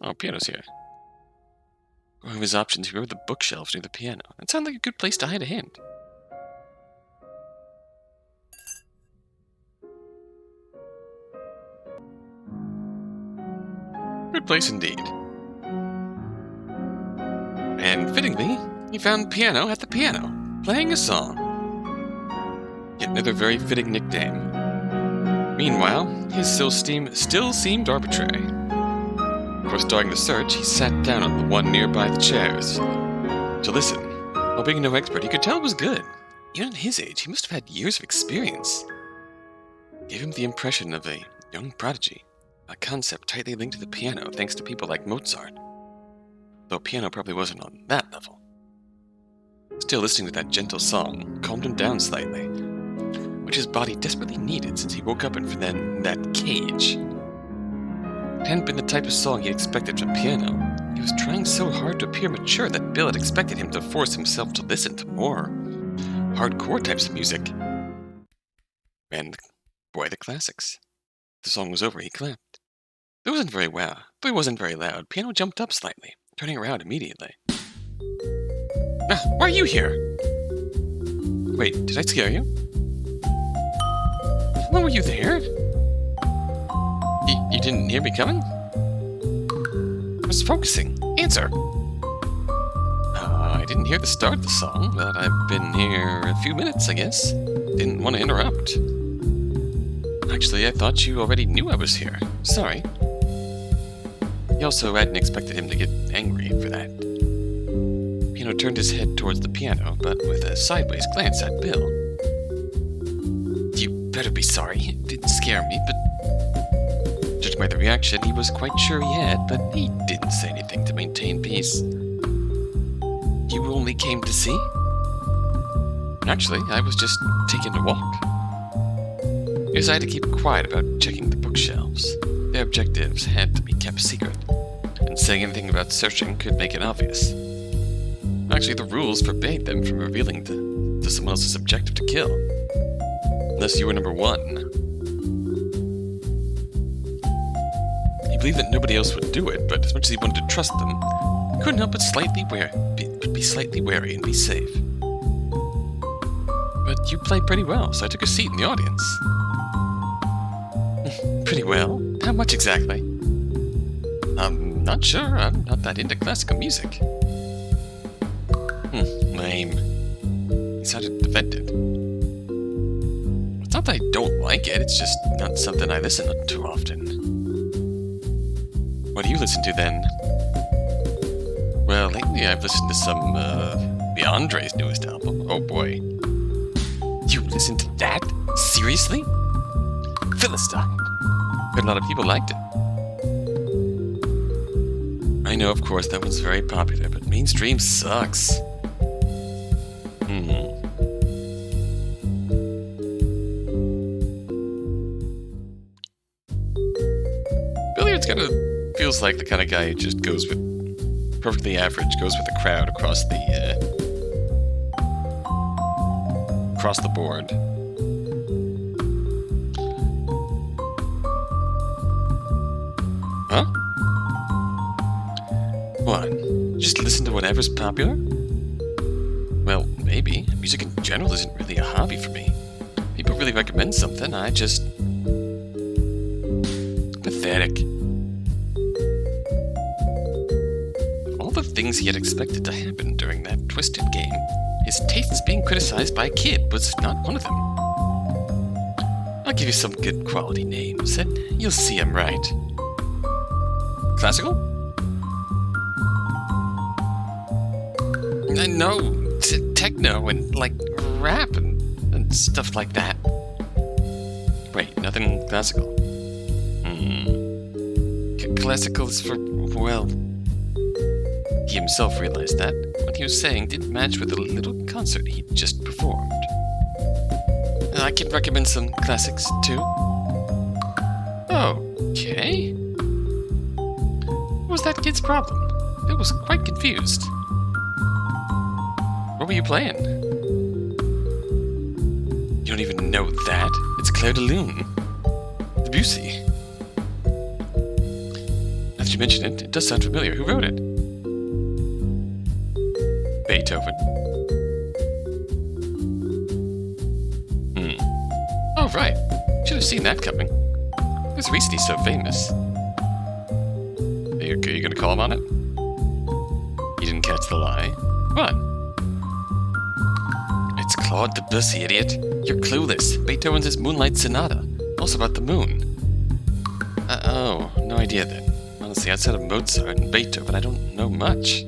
Oh, piano's here. One of his options, he wrote the bookshelves near the piano. That sounded like a good place to hide a hand. Good place indeed. And fittingly, he found piano at the piano, playing a song. Yet another very fitting nickname. Meanwhile, his still seemed arbitrary. Before starting the search, he sat down on the one nearby the chairs to listen. While being no expert, he could tell it was good. Even at his age, he must have had years of experience. It gave him the impression of a young prodigy, a concept tightly linked to the piano thanks to people like Mozart. Though piano probably wasn't on that level. Still, listening to that gentle song calmed him down slightly, which his body desperately needed since he woke up in that cage. It hadn't been the type of song he expected from piano. He was trying so hard to appear mature that Bill had expected him to force himself to listen to more hardcore types of music. And, boy, the classics. The song was over, he clapped. It wasn't very loud. Piano jumped up slightly, turning around immediately. Why are you here? Wait, did I scare you? How long were you there? You didn't hear me coming? I was focusing. Answer! I didn't hear the start of the song, but I've been here a few minutes, I guess. Didn't want to interrupt. Actually, I thought you already knew I was here. Sorry. He also hadn't expected him to get angry for that. Piano turned his head towards the piano, but with a sideways glance at Bill. You better be sorry. It didn't scare me, but... Judging by the reaction, he was quite sure he had, but he didn't say anything to maintain peace. You only came to see? Actually, I was just taking a walk. He decided to keep quiet about checking the bookshelves. Their objectives had to be kept secret, and saying anything about searching could make it obvious. Actually, the rules forbade them from revealing to someone else's objective to kill. Unless you were number one. He believed that nobody else would do it, but as much as he wanted to trust them, he couldn't help but be slightly wary and be safe. But you played pretty well, so I took a seat in the audience. Pretty well? How much exactly? I'm not sure. I'm not that into classical music. Lame. He sounded offended. It's not that I don't like it, it's just not something I listen to too often. What do you listen to then? Well, lately I've listened to some, Beyondre's newest album. Oh boy. You listen to that? Seriously? Philistine. Heard a lot of people liked it. I know, of course, that one's very popular, but mainstream sucks. Billiards kind of feels like the kind of guy who just goes with perfectly average, goes with the crowd across the board. Huh? What? Just listen to whatever's popular? Well, maybe. Music in general isn't really a hobby for me. People really recommend something, I just... Pathetic. Of all the things he had expected to happen during that twisted game, his tastes being criticized by a kid was not one of them. I'll give you some good quality names, and you'll see I'm right. Classical? No, techno and, like, rap and stuff like that. Wait, nothing classical? Classical is for, well... He himself realized that what he was saying didn't match with the little concert he'd just performed. I can recommend some classics, too. Okay. What was that kid's problem? Bill was quite confused. What were you playing? You don't even know that. It's Clair de Lune. Debussy. that you mention it, it does sound familiar. Who wrote it? Beethoven. Oh, right. Should have seen that coming. There's a reason he's so famous. Are you gonna call him on it? You didn't catch the lie. What? It's Claude Debussy, idiot. You're clueless. Beethoven's his Moonlight Sonata. Also about the moon. Oh, no idea then. Honestly, outside of Mozart and Beethoven, I don't know much.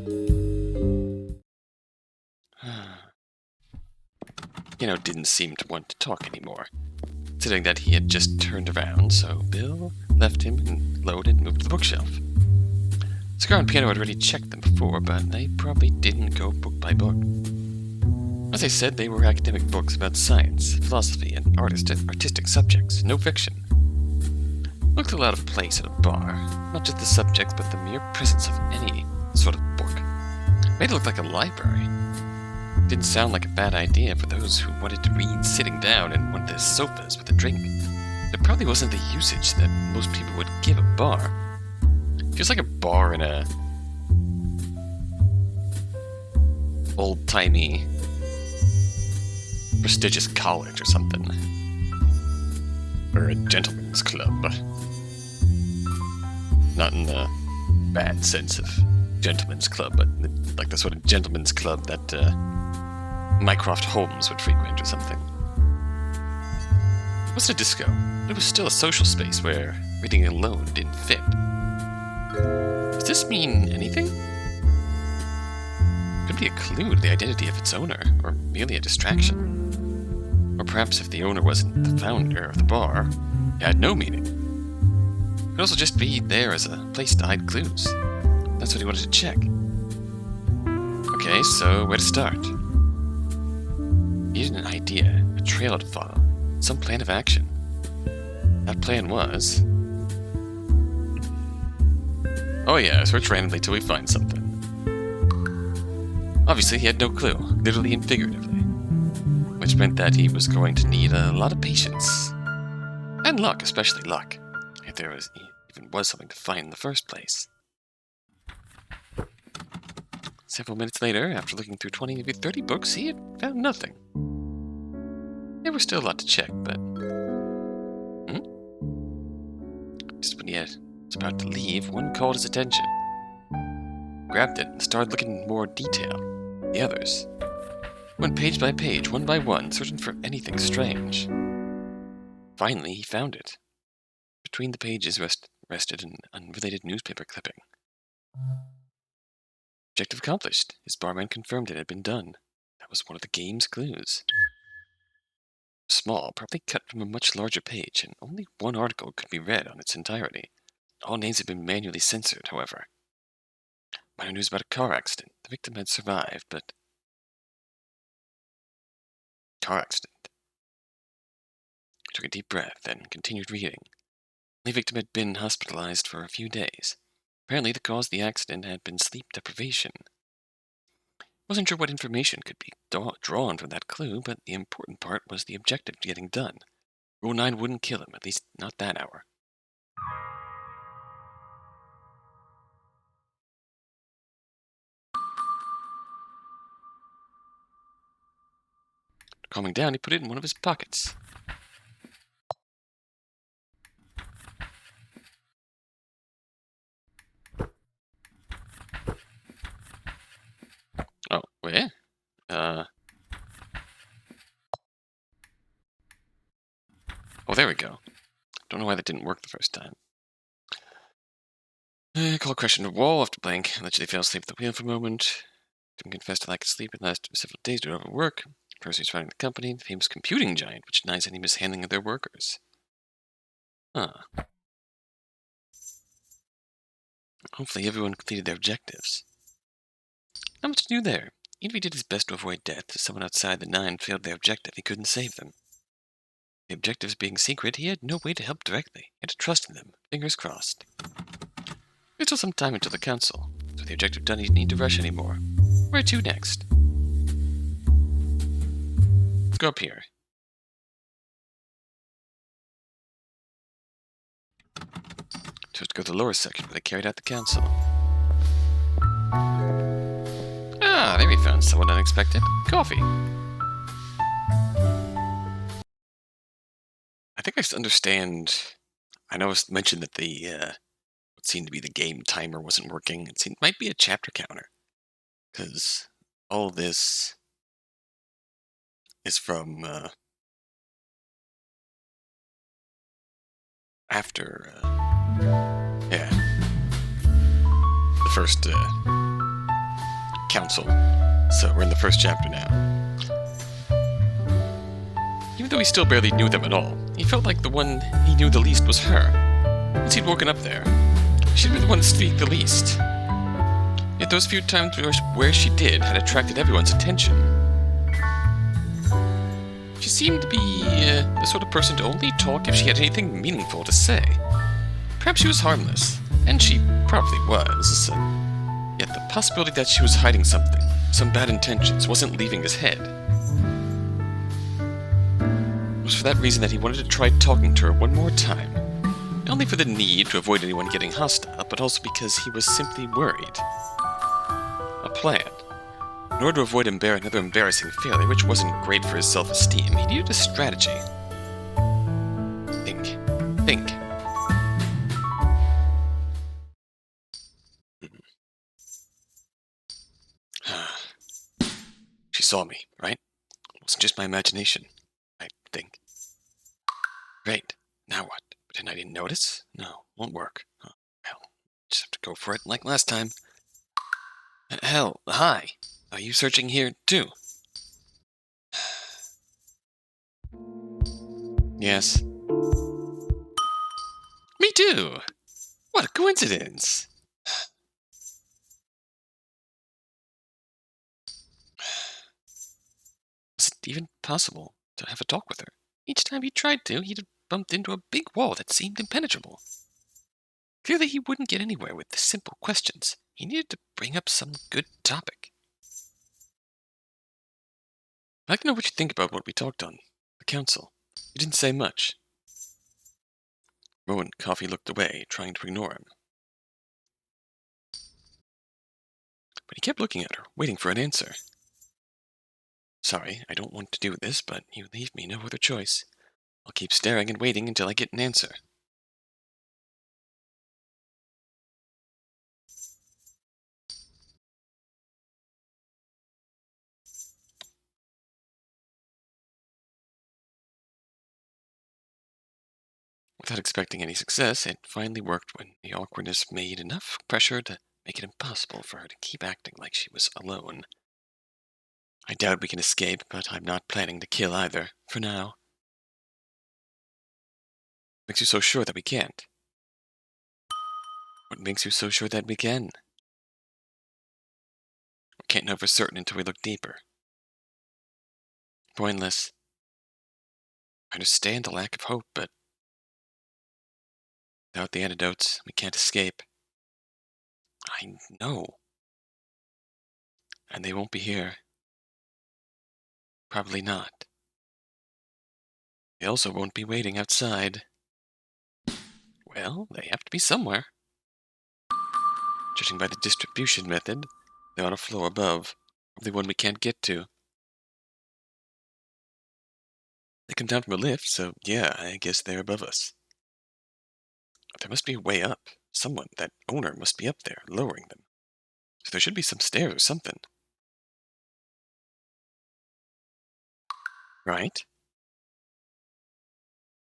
Didn't seem to want to talk anymore. Considering that he had just turned around, so Bill left him and loaded and moved to the bookshelf. Cigar and Piano had already checked them before, but they probably didn't go book by book. As I said, they were academic books about science, philosophy, and artistic subjects, no fiction. Looked a lot of place at a bar, not just the subjects, but the mere presence of any sort of book. Made it look like a library. Didn't sound like a bad idea for those who wanted to read sitting down in one of their sofas with a drink. It probably wasn't the usage that most people would give a bar. Feels like a bar in a old-timey, prestigious college or something. Or a gentleman's club. Not in the bad sense of gentleman's club, but like the sort of gentleman's club that Mycroft Holmes would frequent or something. It wasn't a disco, but it was still a social space where reading alone didn't fit. Does this mean anything? Could be a clue to the identity of its owner, or merely a distraction. Or perhaps if the owner wasn't the founder of the bar, it had no meaning. It could also just be there as a place to hide clues. That's what he wanted to check. Okay, so where to start? He needed an idea, a trail to follow, some plan of action. That plan was... oh yeah, search randomly till we find something. Obviously, he had no clue, literally and figuratively. Which meant that he was going to need a lot of patience. And luck, especially luck. If there even was something to find in the first place. Several minutes later, after looking through 20, maybe 30 books, he had found nothing. There was still a lot to check, but... Just when he was about to leave, one called his attention. Grabbed it and started looking in more detail. The others. Went page by page, one by one, searching for anything strange. Finally, he found it. Between the pages rested an unrelated newspaper clipping. Objective accomplished. His barman confirmed it had been done. That was one of the game's clues. Small, probably cut from a much larger page, and only one article could be read on its entirety. All names had been manually censored, however. Minor news about a car accident. The victim had survived, but... car accident. He took a deep breath, then continued reading. The victim had been hospitalized for a few days. Apparently, the cause of the accident had been sleep deprivation. Wasn't sure what information could be drawn from that clue, but the important part was the objective getting done. Rule 9 wouldn't kill him, at least not that hour. Calming down, he put it in one of his pockets. Oh, where? Oh, there we go. Don't know why that didn't work the first time. Call a question to wall after blank. Allegedly fell asleep at the wheel for a moment. Didn't confess to lack of sleep and lasted several days due to overwork. The person who's running the company, the famous computing giant, which denies any mishandling of their workers. Hopefully everyone completed their objectives. Not much new there. Even if he did his best to avoid death, if someone outside the 9 failed their objective, he couldn't save them. The objectives being secret, he had no way to help directly. He had to trust in them. Fingers crossed. There's still some time until the council, so with the objective done, he didn't need to rush anymore. Where to next? Let's go up here. Chose to go to the lower section where they carried out the council. Ah, there we found someone unexpected. Coffee. I think I understand. I know it's mentioned that the what seemed to be the game timer wasn't working. It might be a chapter counter, because all this is from after, yeah, the first council. So we're in the first chapter now. Even though he still barely knew them at all, he felt like the one he knew the least was her. Once he'd woken up there, she'd been the one to speak the least. Yet those few times where she did had attracted everyone's attention. She seemed to be the sort of person to only talk if she had anything meaningful to say. Perhaps she was harmless, and she probably was. Yet the possibility that she was hiding something, some bad intentions, wasn't leaving his head. It was for that reason that he wanted to try talking to her one more time. Not only for the need to avoid anyone getting hostile, but also because he was simply worried. A plan. In order to avoid another embarrassing failure, which wasn't great for his self-esteem, he needed a strategy. Think. She saw me, right? It wasn't just my imagination, I think. Great. Now what? Pretend I didn't notice? No, won't work. Oh, hell, just have to go for it like last time. Hell, hi. Are you searching here, too? Yes. Me too! What a coincidence! Was it even possible to have a talk with her? Each time he tried to, he'd bumped into a big wall that seemed impenetrable. Clearly he wouldn't get anywhere with the simple questions. He needed to bring up some good topic. I'd like to know what you think about what we talked on. The council. You didn't say much. Rowan Coffee looked away, trying to ignore him. But he kept looking at her, waiting for an answer. Sorry, I don't want to do this, but you leave me no other choice. I'll keep staring and waiting until I get an answer. Without expecting any success, it finally worked when the awkwardness made enough pressure to make it impossible for her to keep acting like she was alone. I doubt we can escape, but I'm not planning to kill either, for now. Makes you so sure that we can't? What makes you so sure that we can? We can't know for certain until we look deeper. Pointless. I understand the lack of hope, but without the antidotes, we can't escape. I know. And they won't be here. Probably not. They also won't be waiting outside. Well, they have to be somewhere. Judging by the distribution method, they're on a floor above, probably one we can't get to. They come down from a lift, so yeah, I guess they're above us. But there must be a way up. Someone, that owner, must be up there, lowering them. So there should be some stairs or something. Right?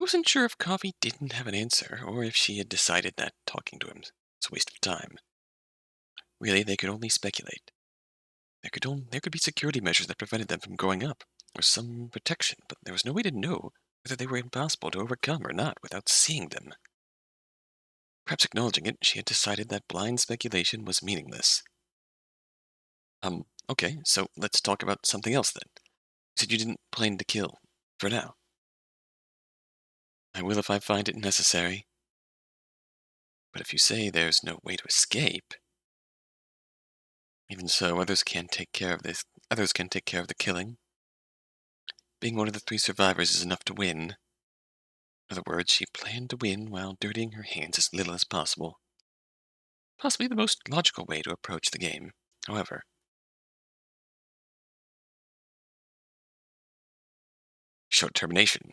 I wasn't sure if Coffee didn't have an answer, or if she had decided that talking to him was a waste of time. Really, they could only speculate. There could be security measures that prevented them from going up, or some protection, but there was no way to know whether they were impossible to overcome or not without seeing them. Perhaps acknowledging it, she had decided that blind speculation was meaningless. Okay, so let's talk about something else then. You said you didn't plan to kill, for now. I will if I find it necessary. But if you say there's no way to escape, even so, others can take care of this. Others can take care of the killing. Being one of the 3 survivors is enough to win. In other words, she planned to win while dirtying her hands as little as possible. Possibly the most logical way to approach the game, however. Showed determination.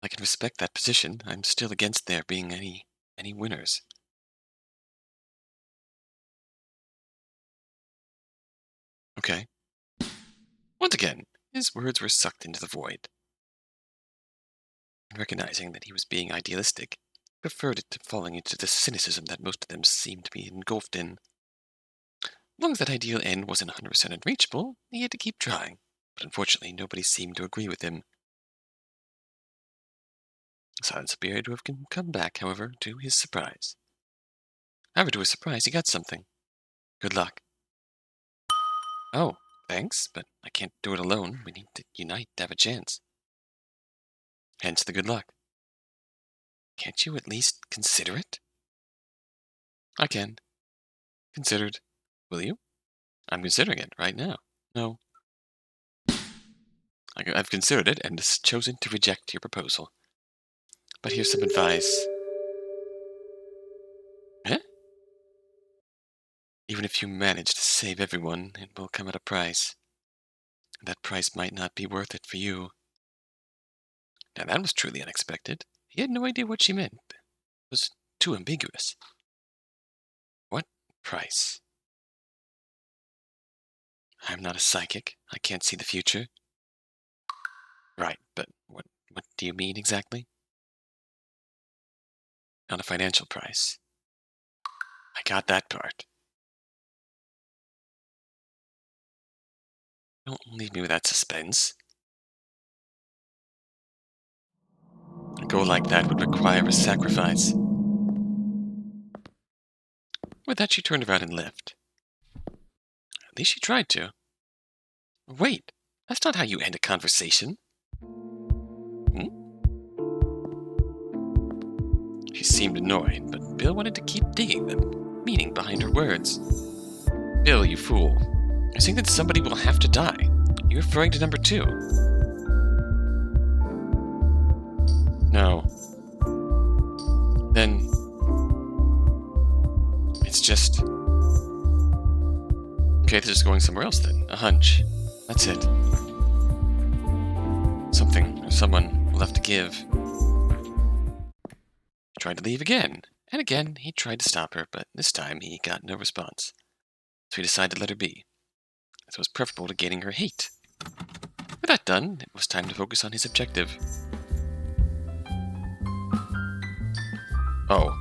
I can respect that position. I'm still against there being any winners. Okay. Once again, his words were sucked into the void. And recognizing that he was being idealistic, he preferred it to falling into the cynicism that most of them seemed to be engulfed in. As long as that ideal end wasn't 100% unreachable, he had to keep trying. But unfortunately, nobody seemed to agree with him. Silence appeared to have come back, however, to his surprise. However, to his surprise, he got something. Good luck. Oh, thanks, but I can't do it alone. We need to unite to have a chance. Hence the good luck. Can't you at least consider it? I can. Considered. Will you? I'm considering it right now. No. I've considered it and chosen to reject your proposal. But here's some advice. Eh? Even if you manage to save everyone, it will come at a price. That price might not be worth it for you. Now that was truly unexpected. He had no idea what she meant. It was too ambiguous. What price? I'm not a psychic. I can't see the future. Right, but what do you mean exactly? Not a financial price. I got that part. Don't leave me with that suspense. A goal like that would require a sacrifice. With that, she turned around and left. At least she tried to. Wait, that's not how you end a conversation. She seemed annoyed, but Bill wanted to keep digging the meaning behind her words. Bill, you fool. You're saying that somebody will have to die. You're referring to number 2. No. Then it's just... Okay, this is going somewhere else then. A hunch. That's it. Something or someone will have to give. He tried to leave again, and again he tried to stop her, but this time he got no response. So he decided to let her be. This was preferable to gaining her hate. With that done, it was time to focus on his objective. Oh,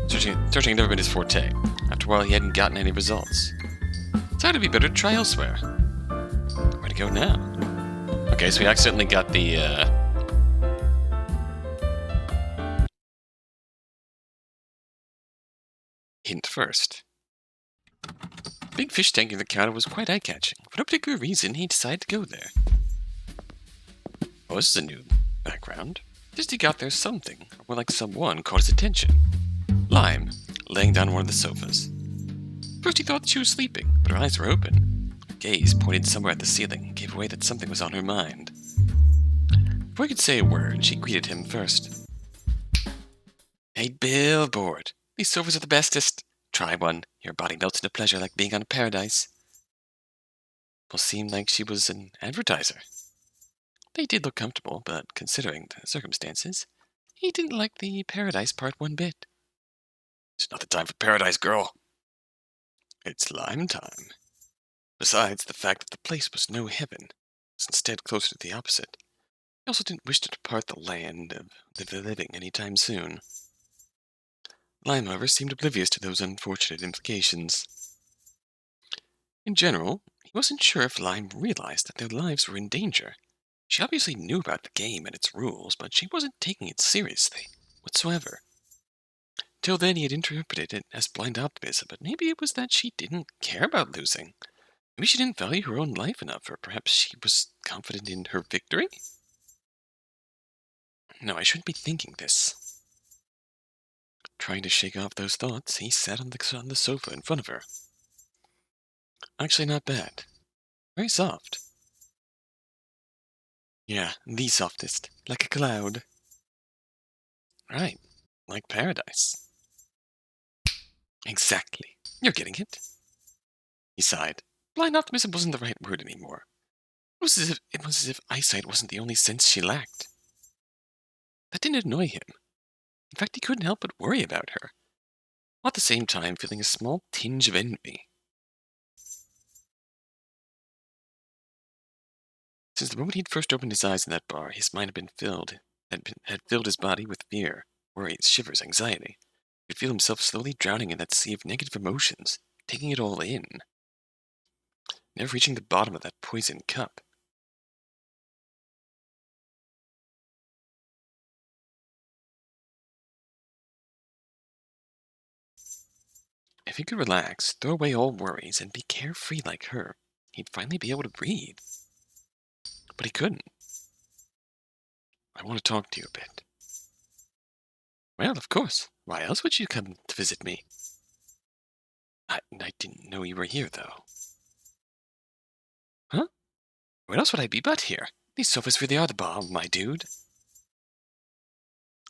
searching had never been his forte. After a while, he hadn't gotten any results. So it'd be better to try elsewhere. Where to go now? Okay, so we accidentally got the, hint first. Big fish tank in the counter was quite eye-catching. For no particular reason, he decided to go there. Oh, this is a new background. Just he got there something, or more like someone, caught his attention. Lime, laying down on one of the sofas. First he thought that she was sleeping, but her eyes were open. Her gaze pointed somewhere at the ceiling, gave away that something was on her mind. Before he could say a word, she greeted him first. Hey, Billboard. These sofas are the bestest. Try one. Your body melts into pleasure like being on a paradise. Well, seemed like she was an advertiser. They did look comfortable, but considering the circumstances, he didn't like the paradise part one bit. It's not the time for paradise, girl. It's lime time. Besides, the fact that the place was no heaven was instead closer to the opposite. He also didn't wish to depart the land of the living any time soon. Lime, however, seemed oblivious to those unfortunate implications. In general, he wasn't sure if Lime realized that their lives were in danger. She obviously knew about the game and its rules, but she wasn't taking it seriously whatsoever. Till then, he had interpreted it as blind optimism, but maybe it was that she didn't care about losing. Maybe she didn't value her own life enough, or perhaps she was confident in her victory? No, I shouldn't be thinking this. Trying to shake off those thoughts, he sat on the sofa in front of her. Actually, not bad. Very soft. Yeah, the softest, like a cloud. Right, like paradise. Exactly. You're getting it. He sighed. Blind optimism wasn't the right word anymore. It was as if eyesight wasn't the only sense she lacked. That didn't annoy him. In fact, he couldn't help but worry about her, while at the same time feeling a small tinge of envy. Since the moment he'd first opened his eyes in that bar, his mind had filled his body with fear, worries, shivers, anxiety. He could feel himself slowly drowning in that sea of negative emotions, taking it all in, never reaching the bottom of that poisoned cup. If he could relax, throw away all worries, and be carefree like her, he'd finally be able to breathe. But he couldn't. I want to talk to you a bit. Well, of course. Why else would you come to visit me? I didn't know you were here, though. Huh? Where else would I be but here? These sofas really are the bomb, my dude.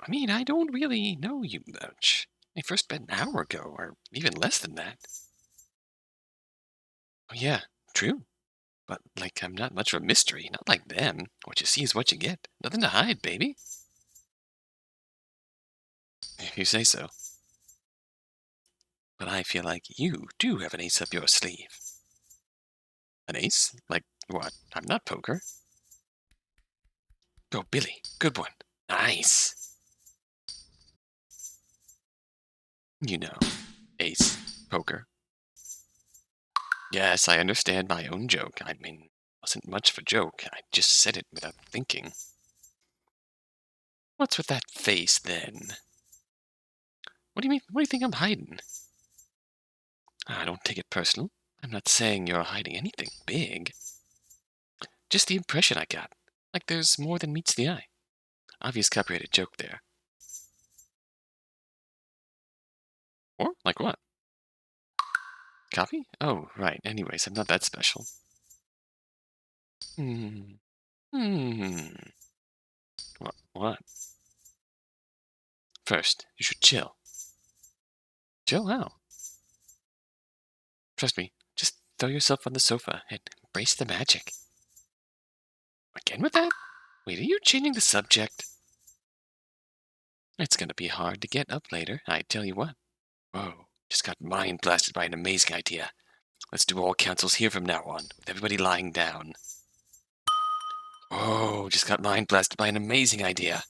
I mean, I don't really know you much. I first met an hour ago, or even less than that. Oh, yeah, true. But, like, I'm not much of a mystery. Not like them. What you see is what you get. Nothing to hide, baby. If you say so. But I feel like you do have an ace up your sleeve. An ace? Like what? I'm not poker. Go, Billy. Good one. Nice. You know, ace, poker. Yes, I understand my own joke. I mean, it wasn't much of a joke. I just said it without thinking. What's with that face, then? What do you mean? What do you think I'm hiding? I don't take it personal. I'm not saying you're hiding anything big. Just the impression I got. Like there's more than meets the eye. Obvious copyrighted joke there. Or, like what? Copy? Oh, right. Anyways, I'm not that special. Hmm. Hmm. What? First, you should chill. Chill how? Trust me, just throw yourself on the sofa and embrace the magic. Again with that? Wait, are you changing the subject? It's gonna be hard to get up later, I tell you what. Whoa, just got mind blasted by an amazing idea. Let's do all councils here from now on, with everybody lying down. Oh, just got mind blasted by an amazing idea.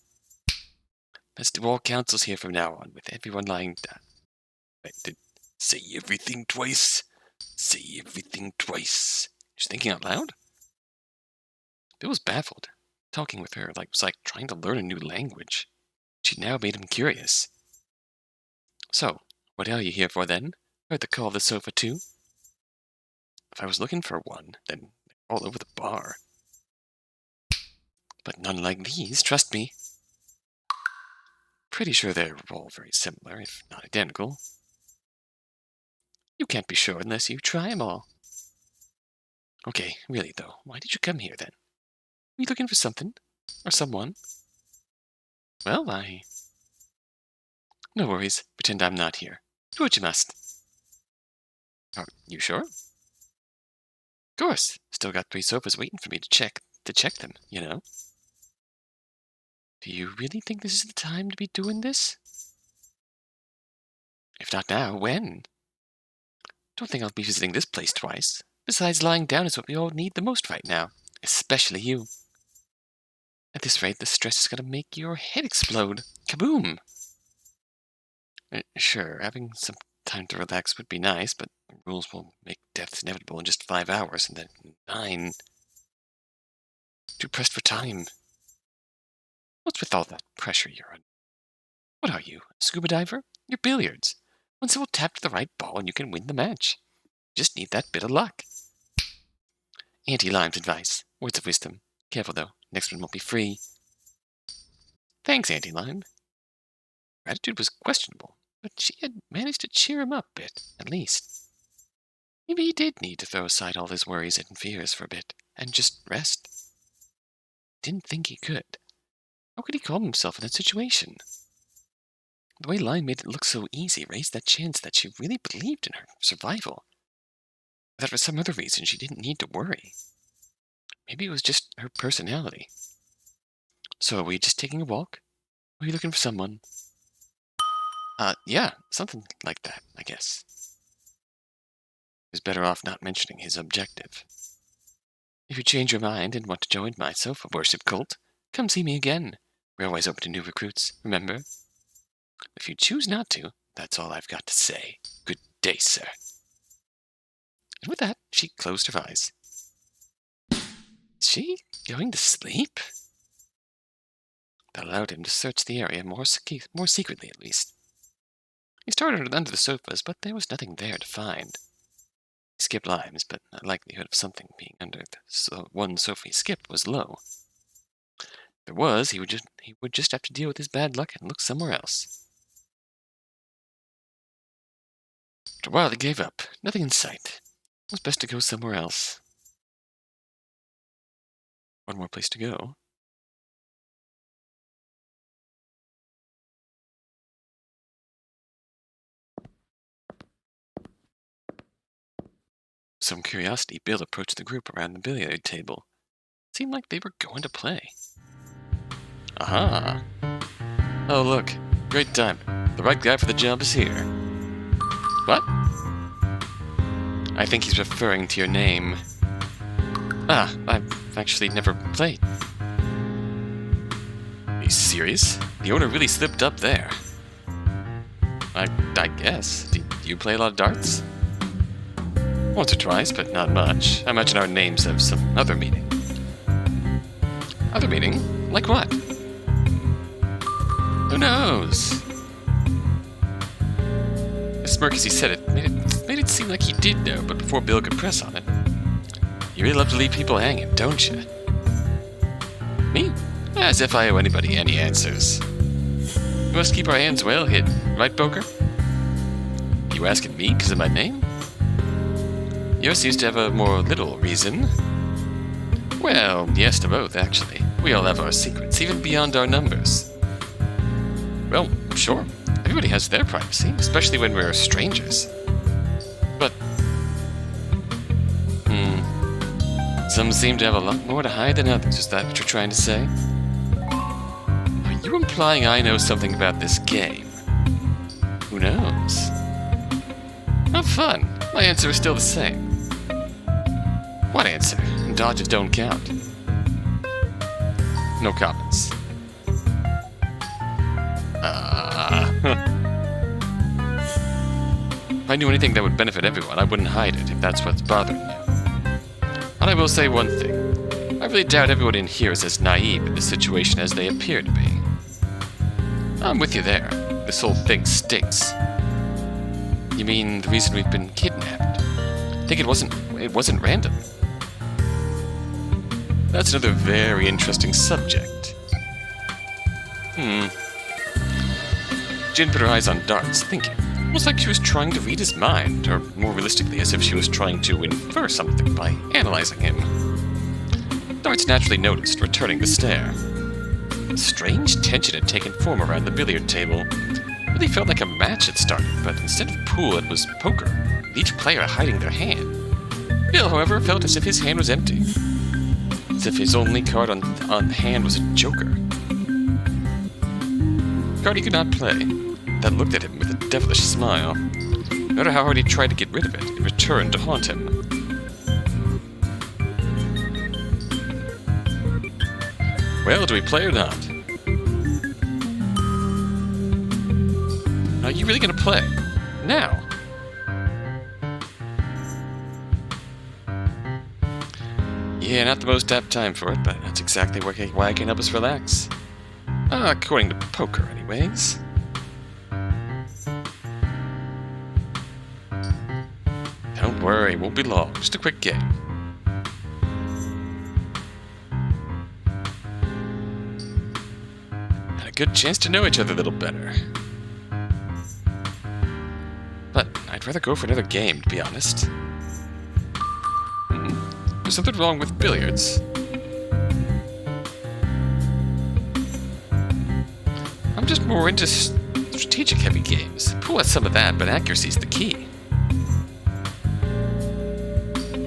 Let's do all councils here from now on, with everyone lying down. Wait, say everything twice. Say everything twice. She's thinking out loud? Bill was baffled. Talking with her was like trying to learn a new language. She now made him curious. So, what are you here for then? Heard the call of the sofa too? If I was looking for one, then all over the bar. But none like these, trust me. Pretty sure they're all very similar, if not identical. You can't be sure unless you try 'em all. Okay, really though, why did you come here then? Are you looking for something? Or someone? Well, No worries, pretend I'm not here. Do what you must. Are you sure? Of course. Still got 3 sofas waiting for me to check them, you know? Do you really think this is the time to be doing this? If not now, when? Don't think I'll be visiting this place twice. Besides, lying down is what we all need the most right now. Especially you. At this rate, the stress is gonna make your head explode. Kaboom! Sure, having some time to relax would be nice, but the rules will make deaths inevitable in just 5 hours, and then 9. Too pressed for time. What's with all that pressure you're under? What are you, a scuba diver? You're billiards. One simple tap to the right ball and you can win the match. Just need that bit of luck. Auntie Lime's advice. Words of wisdom. Careful though, next one won't be free. Thanks, Auntie Lime. Gratitude was questionable, but she had managed to cheer him up a bit, at least. Maybe he did need to throw aside all his worries and fears for a bit, and just rest. didn't think he could. How could he calm himself in that situation? The way Lime made it look so easy raised that chance that she really believed in her survival. That for some other reason she didn't need to worry. Maybe it was just her personality. So are we just taking a walk? Are you looking for someone? Yeah, something like that, I guess. He was better off not mentioning his objective. If you change your mind and want to join my sofa worship cult, come see me again. We're always open to new recruits, remember? If you choose not to, that's all I've got to say. Good day, sir. And with that, she closed her eyes. Is she going to sleep? That allowed him to search the area more secretly, at least. He started under the sofas, but there was nothing there to find. He skipped limes, but the likelihood of something being under the one sofa he skipped was low. If there was, he would just have to deal with his bad luck and look somewhere else. After a while, he gave up. Nothing in sight. It was best to go somewhere else. One more place to go. With some curiosity, Bill approached the group around the billiard table. It seemed like they were going to play. Aha! Oh, look. Great time. The right guy for the job is here. What? I think he's referring to your name. I've actually never played. Are you serious? The owner really slipped up there. I guess. Do you play a lot of darts? Once or twice, but not much. I imagine our names have some other meaning. Other meaning? Like what? Who knows? The smirk as he said it made it seem like he did know, but before Bill could press on it. You really love to leave people hanging, don't you? Me? As if I owe anybody any answers. We must keep our hands well hidden, right, Poker? You asking me because of my name? Yours seems to have a more little reason. Well, yes to both, actually. We all have our secrets, even beyond our numbers. Well, sure. Everybody has their privacy, especially when we're strangers. But... some seem to have a lot more to hide than others. Is that what you're trying to say? Are you implying I know something about this game? Who knows? How fun. My answer is still the same. What answer? Dodges don't count. No comments. If I knew anything that would benefit everyone, I wouldn't hide it, if that's what's bothering you. But I will say one thing. I really doubt everyone in here is as naive in this situation as they appear to be. I'm with you there. This whole thing stinks. You mean the reason we've been kidnapped? I think it wasn't random. That's another very interesting subject. Jin put her eyes on darts, thinking. Almost like she was trying to read his mind, or more realistically, as if she was trying to infer something by analyzing him. Darts naturally noticed, returning the stare. A strange tension had taken form around the billiard table. It really felt like a match had started, but instead of pool, it was poker, with each player hiding their hand. Bill, however, felt as if his hand was empty. As if his only card on hand was a joker. Card he could not play. That looked at him with a devilish smile. No matter how hard he tried to get rid of it, it returned to haunt him. Well, do we play or not? Are you really gonna play? Now? Yeah, not the most apt time for it, but that's exactly why it can help us relax. According to poker, anyways. Don't worry, won't be long. Just a quick game. And a good chance to know each other a little better. But I'd rather go for another game, to be honest. There's something wrong with billiards. just more into strategic-heavy games. Pool has some of that, but accuracy's the key.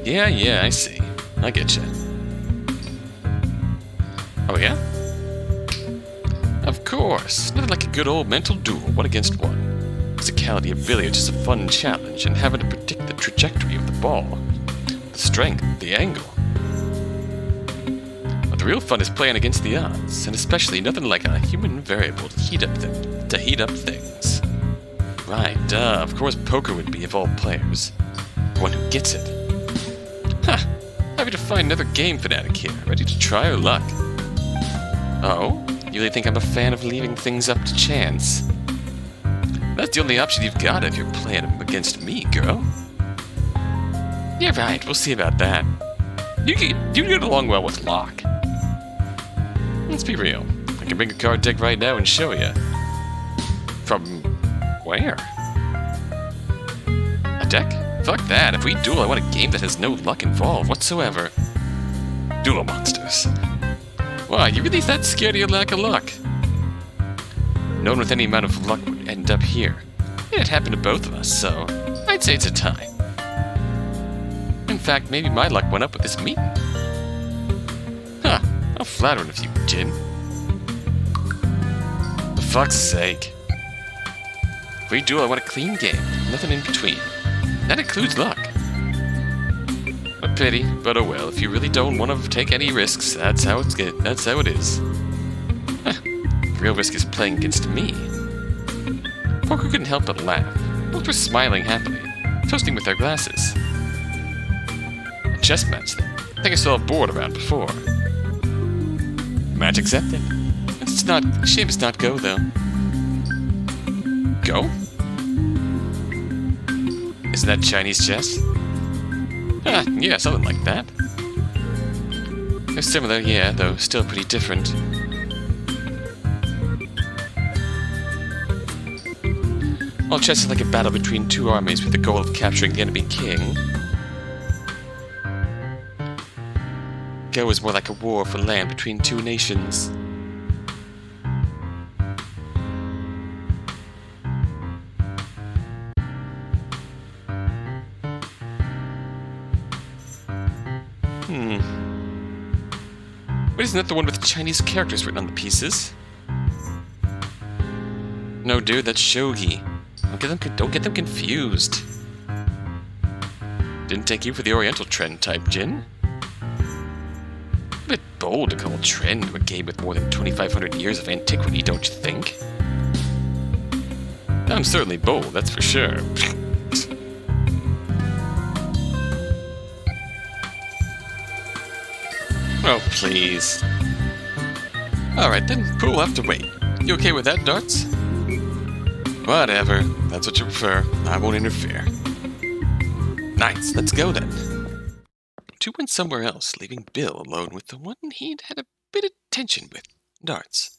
Yeah, I see. I get you. Oh, yeah? Of course. Nothing like a good old mental duel, one against one. Physicality of billiards is a fun challenge, and having to predict the trajectory of the ball, the strength, the angle. But the real fun is playing against the odds, and especially nothing like a human variable to heat up things. Right, duh. Of course poker would be of all players. The one who gets it. Ha! Happy to find another game fanatic here, ready to try our luck. Oh? You really think I'm a fan of leaving things up to chance? That's the only option you've got if you're playing against me, girl. Yeah, right, we'll see about that. You get along well with Locke. Let's be real. I can bring a card deck right now and show you. From where? A deck? Fuck that. If we duel, I want a game that has no luck involved whatsoever. Duel monsters. Why, you really that scared of your lack of luck? No one with any amount of luck would end up here. And it happened to both of us, so I'd say it's a tie. In fact, maybe my luck went up with this meeting. Huh, how flattering of you, Jin. For fuck's sake. If we duel, I want a clean game, nothing in between. That includes luck. A pity, but oh well, if you really don't want to take any risks, that's how it is. The real risk is playing against me. Poker couldn't help but laugh. Both were smiling happily, toasting with their glasses. A chess match, then. I think I saw a board around before. Match accepted. Shame it's not go, though. Go? Isn't that Chinese chess? Ah, yeah, something like that. They're similar, yeah, though still pretty different. All chess is like a battle between two armies with the goal of capturing the enemy king. Go is more like a war for land between two nations. But isn't that the one with Chinese characters written on the pieces? No, dude, that's shogi. Don't get them confused. Didn't take you for the Oriental trend type, Jin. A bit bold to call trend to a game with more than 2,500 years of antiquity, don't you think? I'm certainly bold, that's for sure. Oh, please. Alright then, we'll have to wait. You okay with that, Darts? Whatever. That's what you prefer. I won't interfere. Nice, let's go then. Two went somewhere else, leaving Bill alone with the one he'd had a bit of tension with, Darts.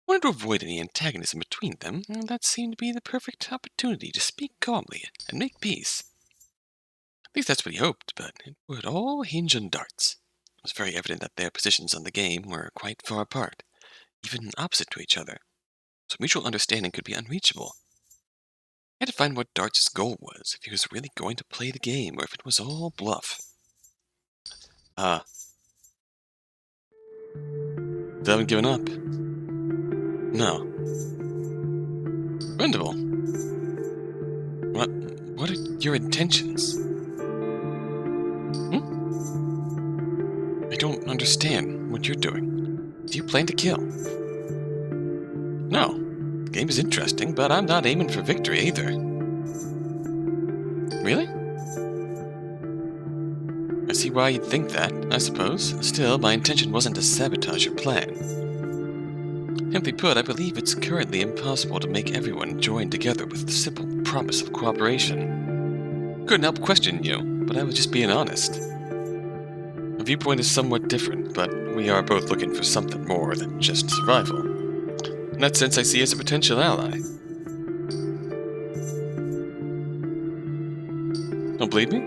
Wanted to avoid any antagonism between them, and that seemed to be the perfect opportunity to speak calmly and make peace. At least that's what he hoped, but it would all hinge on Darts. It was very evident that their positions on the game were quite far apart, even opposite to each other, so mutual understanding could be unreachable. I had to find what Darts' goal was, if he was really going to play the game, or if it was all bluff. Still haven't given up. No. Rendable. What are your intentions? I don't understand what you're doing. Do you plan to kill? No. The game is interesting, but I'm not aiming for victory either. Really? I see why you'd think that, I suppose. Still, my intention wasn't to sabotage your plan. Simply put, I believe it's currently impossible to make everyone join together with the simple promise of cooperation. Couldn't help questioning you, but I was just being honest. My viewpoint is somewhat different, but we are both looking for something more than just survival. In that sense, I see you as a potential ally. Don't believe me?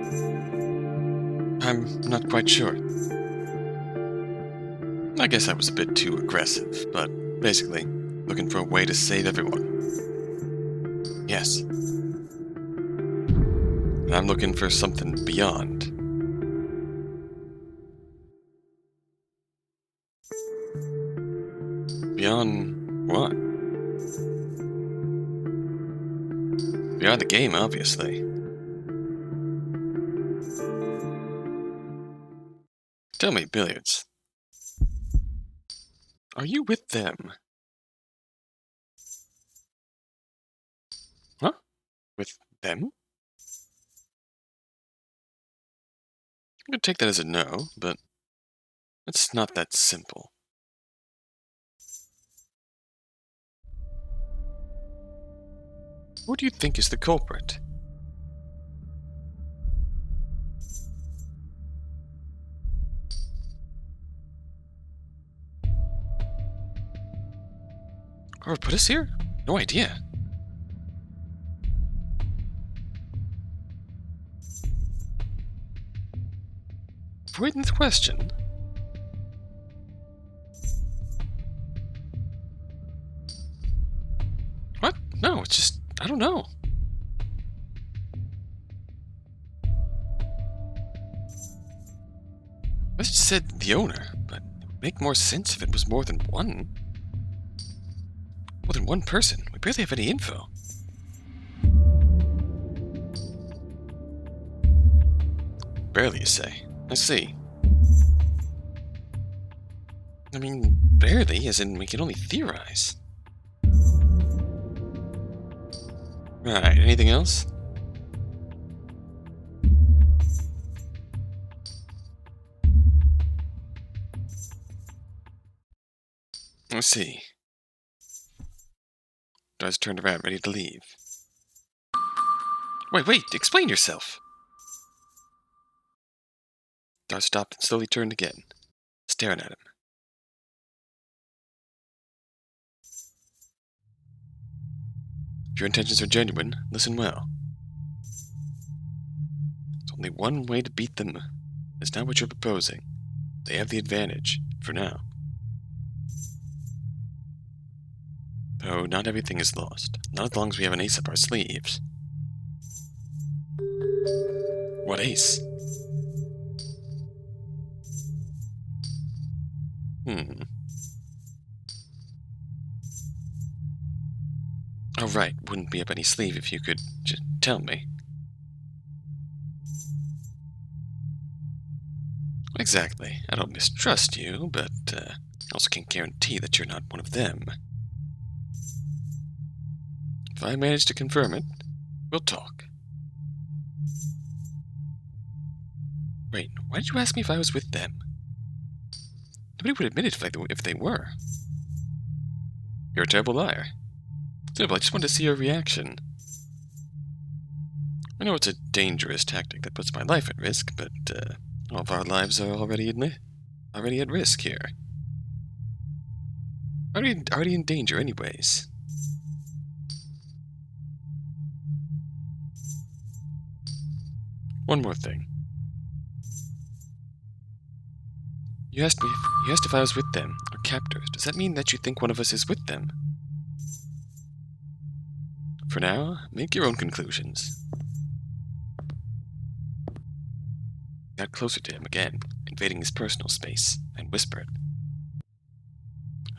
I'm not quite sure. I guess I was a bit too aggressive, but basically, Looking for a way to save everyone. Yes. And I'm looking for something beyond. Beyond what? Beyond the game, obviously. Tell me, Billiards, are you with them? Huh? With them? I'm gonna take that as a no, but it's not that simple. Who do you think is the culprit? Whoever put us here? No idea. Avoiding the question. What? No, it's just, I don't know. I just said the owner, but it would make more sense if it was more than one. More than one person. We barely have any info. Barely, you say? I see. I mean, barely, as in we can only theorize. Right, anything else? Let's see. Dars turned around, ready to leave. Wait, explain yourself! Dars stopped and slowly turned again, staring at him. If your intentions are genuine, listen well. There's only one way to beat them. It's not what you're proposing. They have the advantage, for now. Though not everything is lost, not as long as we have an ace up our sleeves. What ace? Oh right, wouldn't be up any sleeve if you could just tell me. Exactly. I don't mistrust you, but I also can't guarantee that you're not one of them. If I manage to confirm it, we'll talk. Wait, why did you ask me if I was with them? Nobody would admit it if they were. You're a terrible liar. Still, I just wanted to see your reaction. I know it's a dangerous tactic that puts my life at risk, but all of our lives are already at risk here. Already in danger anyways. One more thing. You asked if I was with them, or captors. Does that mean that you think one of us is with them? For now, make your own conclusions. Got closer to him again, invading his personal space, and whispered.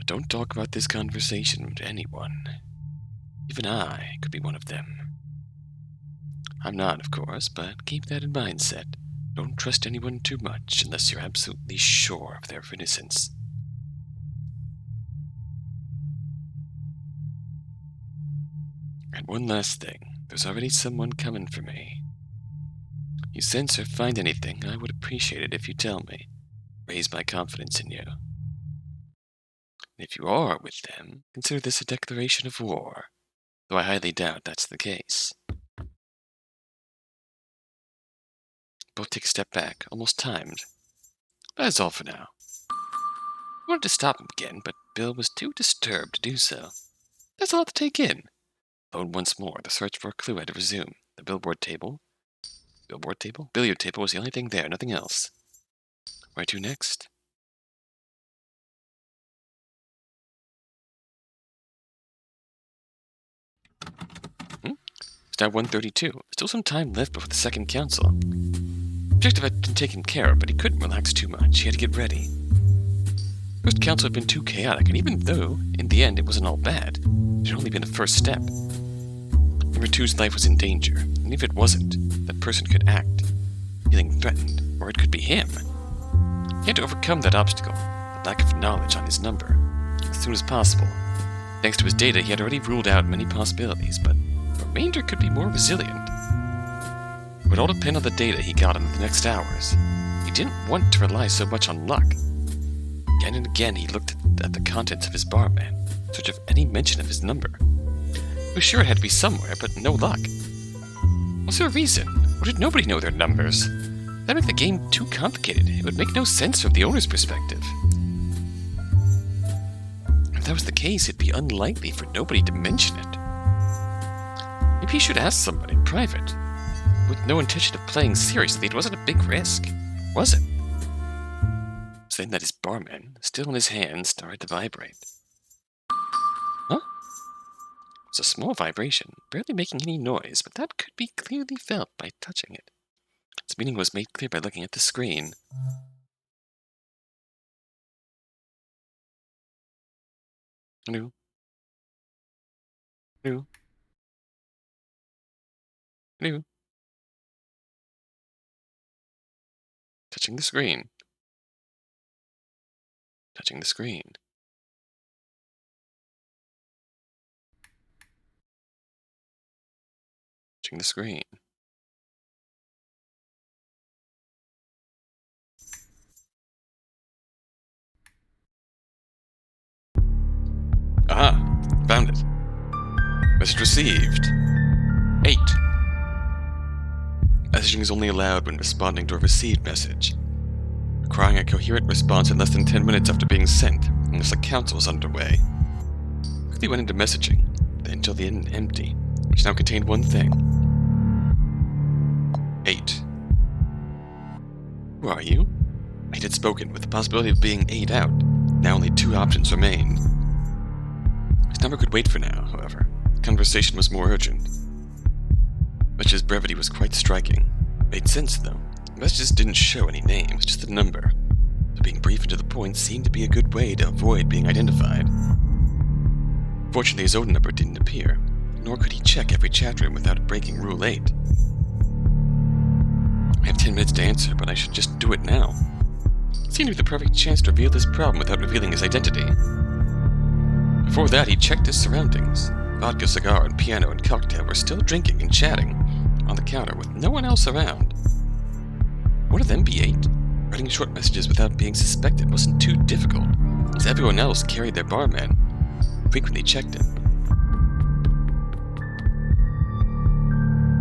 Don't talk about this conversation to anyone. Even I could be one of them. I'm not, of course, but keep that in mindset. Don't trust anyone too much unless you're absolutely sure of their innocence. And one last thing. There's already someone coming for me. You sense or find anything, I would appreciate it if you tell me. Raise my confidence in you. And if you are with them, consider this a declaration of war, though I highly doubt that's the case. Both take a step back, almost timed. That is all for now. I wanted to stop him again, but Bill was too disturbed to do so. That's a lot to take in. Alone once more, the search for a clue had to resume. The billiard table was the only thing there, nothing else. Where to next? It's now 1:32. Still some time left before the second council. The objective had been taken care of, but he couldn't relax too much. He had to get ready. First council had been too chaotic, and even though, in the end, it wasn't all bad, it had only been the first step. Number two's life was in danger, and if it wasn't, that person could act, feeling threatened, or it could be him. He had to overcome that obstacle, the lack of knowledge on his number, as soon as possible. Thanks to his data, he had already ruled out many possibilities, but the remainder could be more resilient. It would all depend on the data he got in the next hours. He didn't want to rely so much on luck. Again and again he looked at the contents of his barman, in search of any mention of his number. He was sure it had to be somewhere, but no luck. Was there a reason? Or did nobody know their numbers? That'd make the game too complicated. It would make no sense from the owner's perspective. If that was the case, it'd be unlikely for nobody to mention it. Maybe he should ask somebody in private. With no intention of playing seriously, it wasn't a big risk, was it? Saying that his barman, still in his hand, started to vibrate. Huh? It was a small vibration, barely making any noise, but that could be clearly felt by touching it. Its meaning was made clear by looking at the screen. Hello? Hello? Hello? Touching the screen. Touching the screen. Touching the screen. Aha! Found it. Message received. 8. Messaging is only allowed when responding to a received message, requiring a coherent response in less than 10 minutes after being sent, unless a council is underway. Quickly went into messaging, then until the end empty, which now contained one thing. 8. Who are you? 8 had spoken, with the possibility of being 8 out. Now only 2 options remained. His number could wait for now, however. The conversation was more urgent. Message's brevity was quite striking. Made sense, though. The messages didn't show any names, just the number. So being brief and to the point seemed to be a good way to avoid being identified. Fortunately, his own number didn't appear, nor could he check every chat room without breaking Rule 8. I have 10 minutes to answer, but I should just do it now. It seemed to be the perfect chance to reveal this problem without revealing his identity. Before that, he checked his surroundings. Vodka, cigar, and piano and cocktail were still drinking and chatting on the counter with no one else around. One of them be 8. Writing short messages without being suspected wasn't too difficult, as everyone else carried their barman, frequently checked him.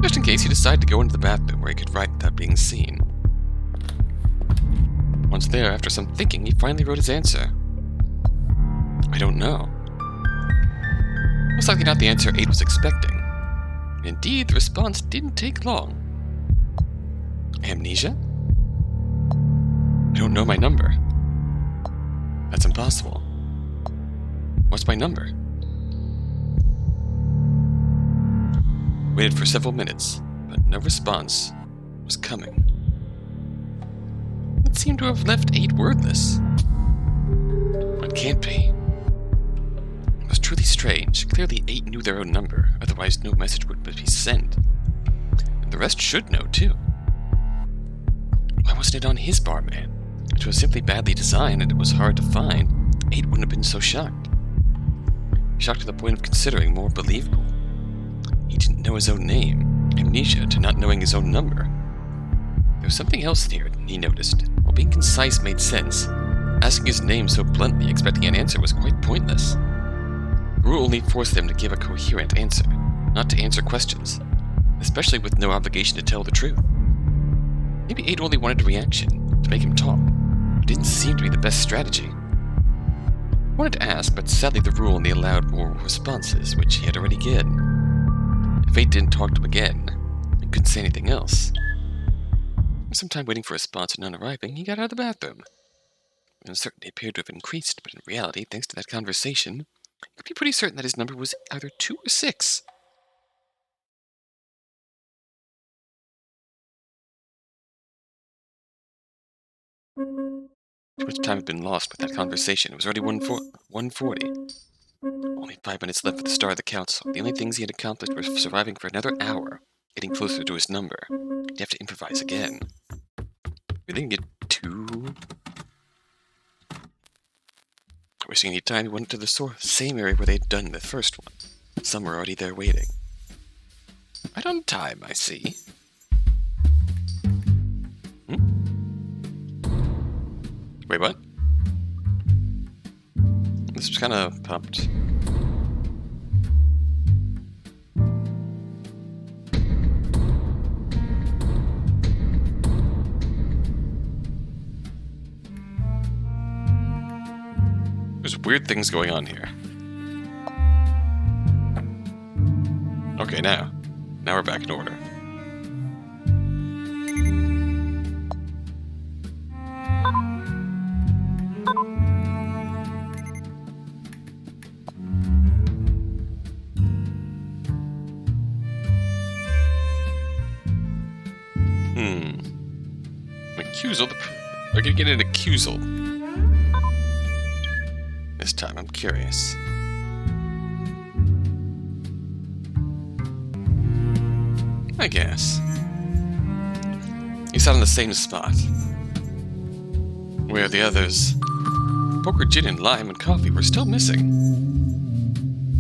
Just in case, he decided to go into the bathroom where he could write without being seen. Once there, after some thinking, he finally wrote his answer. I don't know. Most likely not the answer 8 was expecting. Indeed, the response didn't take long. Amnesia? I don't know my number. That's impossible. What's my number? Waited for several minutes, but no response was coming. It seemed to have left 8 wordless. It can't be. It was truly strange. Clearly 8 knew their own number, otherwise no message would be sent. And the rest should know, too. Why wasn't it on his barman? It was simply badly designed and it was hard to find. 8 wouldn't have been so shocked. Shocked to the point of considering more believable. He didn't know his own name. Amnesia to not knowing his own number. There was something else here, he noticed. While being concise made sense, asking his name so bluntly, expecting an answer was quite pointless. The rule only forced them to give a coherent answer, not to answer questions, especially with no obligation to tell the truth. Maybe 8 only wanted a reaction, to make him talk. It didn't seem to be the best strategy. He wanted to ask, but sadly the rule only allowed more responses, which he had already given. If 8 didn't talk to him again, and couldn't say anything else. After some time waiting for a response and none arriving, he got out of the bathroom. Uncertainty appeared to have increased, but in reality, thanks to that conversation, he could be pretty certain that his number was either 2 or 6. Too much time had been lost with that conversation. It was already 1:40. Only 5 minutes left for the start of the council. The only things he had accomplished were surviving for another hour, getting closer to his number. He'd have to improvise again. We didn't get too... Wasting any time, he went to the same area where they'd done the first one. Some were already there waiting. Right on time, I see. Wait, what? This was kind of pumped. There's weird things going on here. Okay, now we're back in order. Accusal? We're gonna get an accusal. This time I'm curious. I guess. He sat on the same spot. Where the others... Poker, gin, and lime and coffee were still missing.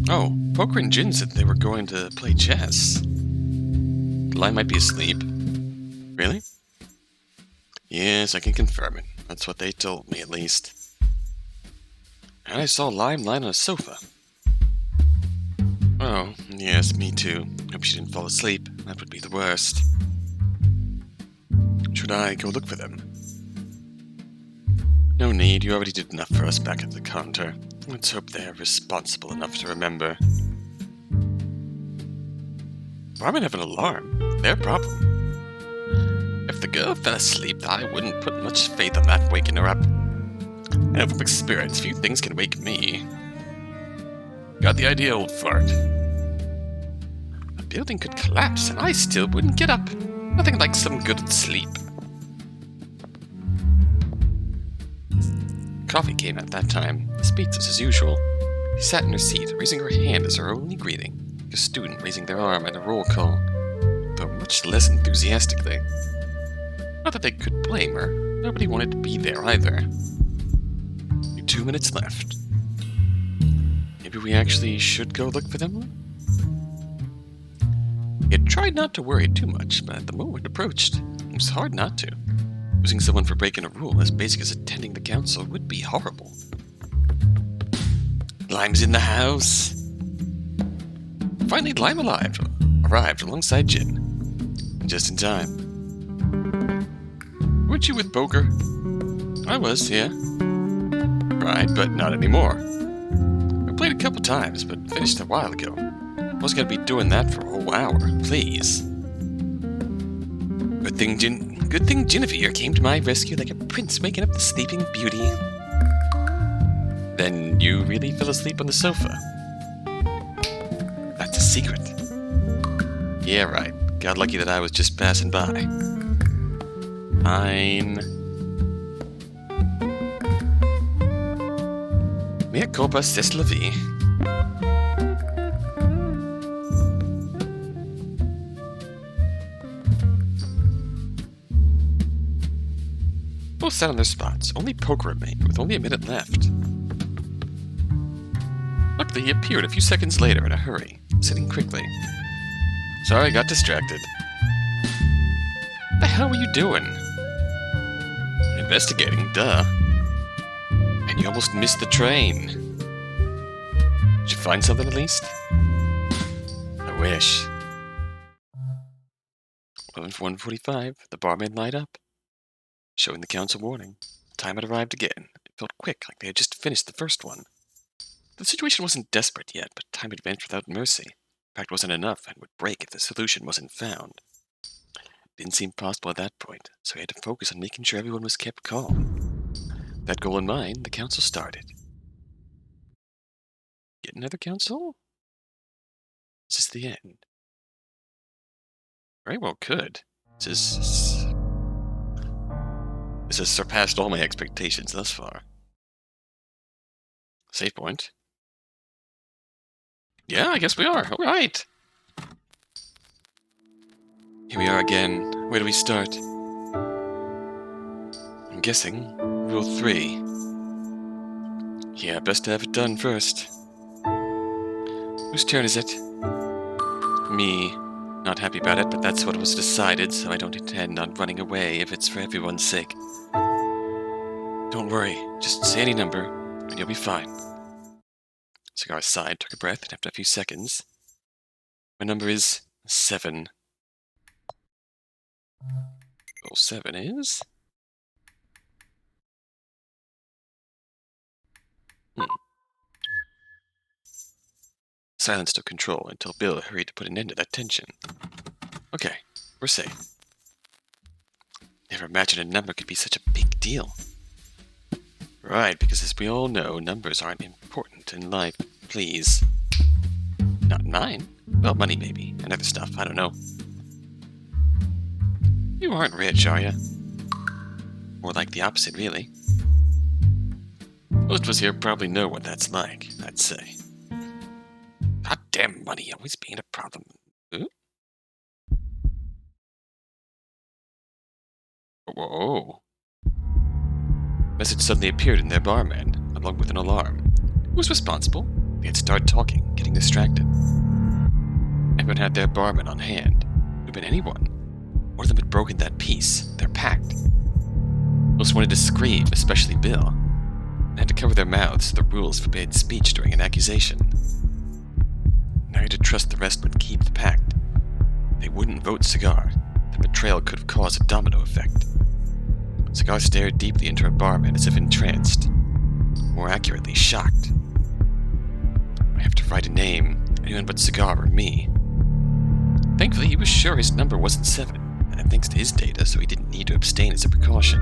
Oh, Poker and Gin said they were going to play chess. Lime might be asleep. Really? Yes, I can confirm it. That's what they told me, at least. And I saw Lime lying on a sofa. Oh, yes, me too. Hope she didn't fall asleep. That would be the worst. Should I go look for them? No need, you already did enough for us back at the counter. Let's hope they're responsible enough to remember. Barmen have an alarm. Their problem. If the girl fell asleep, I wouldn't put much faith on that waking her up. I know from experience, few things can wake me. Got the idea, old fart. A building could collapse, and I still wouldn't get up. Nothing like some good sleep. Coffee came at that time, speechless as usual. She sat in her seat, raising her hand as her only greeting, like a student raising their arm at a roll call, though much less enthusiastically. Not that they could blame her. Nobody wanted to be there either. Only 2 minutes left. Maybe we actually should go look for them? He had tried not to worry too much, but the moment approached, it was hard not to. Losing someone for breaking a rule as basic as attending the council would be horrible. Lime's in the house! Finally, Lime arrived alongside Jin. Just in time. Weren't you with Poker? I was, yeah. Right, but not anymore. We played a couple times, but finished a while ago. Wasn't gonna be doing that for a whole hour, please. Good thing Genevieve came to my rescue like a prince waking up the sleeping beauty. Then you really fell asleep on the sofa. That's a secret. Yeah, right. Got lucky that I was just passing by. Fine. Mea culpa, c'est la vie. Both sat on their spots. Only Poker remained, with only a minute left. Luckily, he appeared a few seconds later in a hurry, sitting quickly. Sorry, I got distracted. What the hell were you doing? Investigating, duh. And you almost missed the train. Did you find something at least? I wish. 1:45, the barman light up, showing the council warning. Time had arrived again. It felt quick, like they had just finished the first one. The situation wasn't desperate yet, but time advanced without mercy. Fact wasn't enough and would break if the solution wasn't found. It didn't seem possible at that point, so he had to focus on making sure everyone was kept calm. With that goal in mind, the council started. Yet another council? Is this the end? Very well could. This is... This has surpassed all my expectations thus far. Save point. Yeah, I guess we are. All right. Here we are again. Where do we start? I'm guessing Rule 3. Yeah, best to have it done first. Whose turn is it? Me. Not happy about it, but that's what was decided, so I don't intend on running away if it's for everyone's sake. Don't worry, just say any number, and you'll be fine. Cigar sighed, took a breath, and after a few seconds, my number is 7. Roll 7 is... Silence took control until Bill hurried to put an end to that tension. Okay, we're safe. Never imagined a number could be such a big deal. Right, because as we all know, numbers aren't important in life. Please. Not in mine. Well, money maybe, and other stuff, I don't know. You aren't rich, are you? More like the opposite, really. Most of us here probably know what that's like, I'd say. Goddamn money always being a problem. Ooh. Whoa. Message suddenly appeared in their barman, along with an alarm. Who was responsible? They had started talking, getting distracted. Everyone had their barman on hand. It could have been anyone. One of them had broken that peace, their pact. Most wanted to scream, especially Bill, and had to cover their mouths so the rules forbade speech during an accusation. Now he had to trust the rest would keep the pact. They wouldn't vote Cigar. The betrayal could have caused a domino effect. Cigar stared deeply into her barman as if entranced. More accurately, shocked. I have to write a name, anyone but Cigar or me. Thankfully, he was sure his number wasn't 7, and thanks to his data, so he didn't need to abstain as a precaution.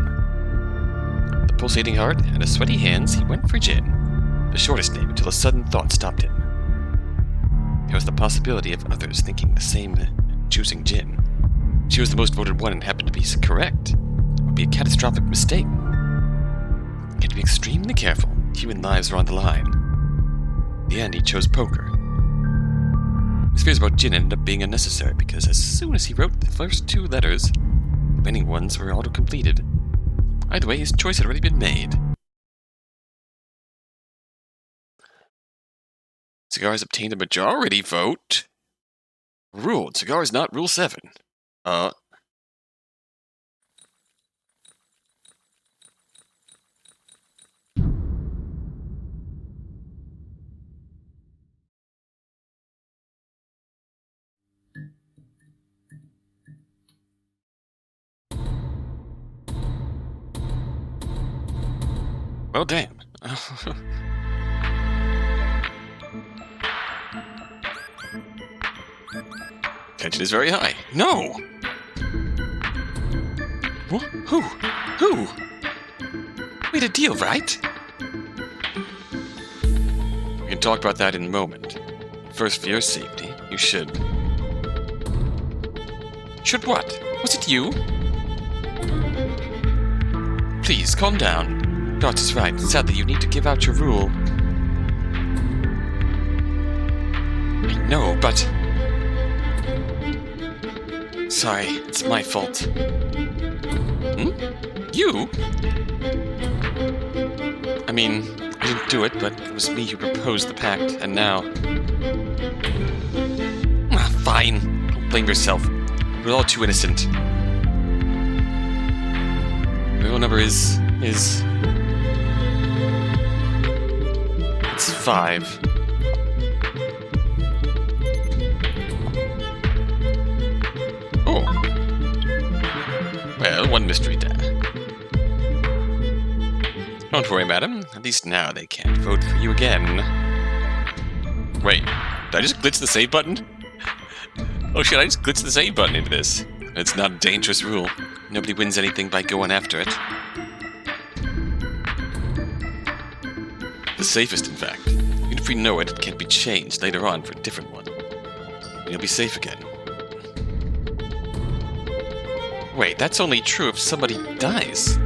The pulsating heart and the sweaty hands, he went for Jin, the shortest name, until a sudden thought stopped him. There was the possibility of others thinking the same and choosing Jin. She was the most voted one and happened to be correct. It would be a catastrophic mistake. He had to be extremely careful. Human lives were on the line. In the end, he chose poker. His fears about Jin ended up being unnecessary because as soon as he wrote the first 2 letters, the remaining ones were auto-completed. Either way, his choice had already been made. Cigars obtained a majority vote. Ruled. Cigars not Rule 7. Well, damn. Tension is very high. No! Who? Who? We had a deal, right? We can talk about that in a moment. First, for your safety, you should... Should what? Was it you? Please, calm down. Dot is right. Sadly, you need to give out your rule. I know, but... Sorry, it's my fault. You? I mean, I didn't do it, but it was me who proposed the pact, and now... Fine. Don't blame yourself. We're all too innocent. My real number is... It's 5. Oh. Well, one mystery there. Don't worry, madam. At least now they can't vote for you again. Wait, did I just glitch the save button? Oh shit, I just glitched the save button into this. It's not a dangerous rule. Nobody wins anything by going after it. The safest, in fact. Even if we know it, it can't be changed later on for a different one. And you'll be safe again. Wait, that's only true if somebody dies.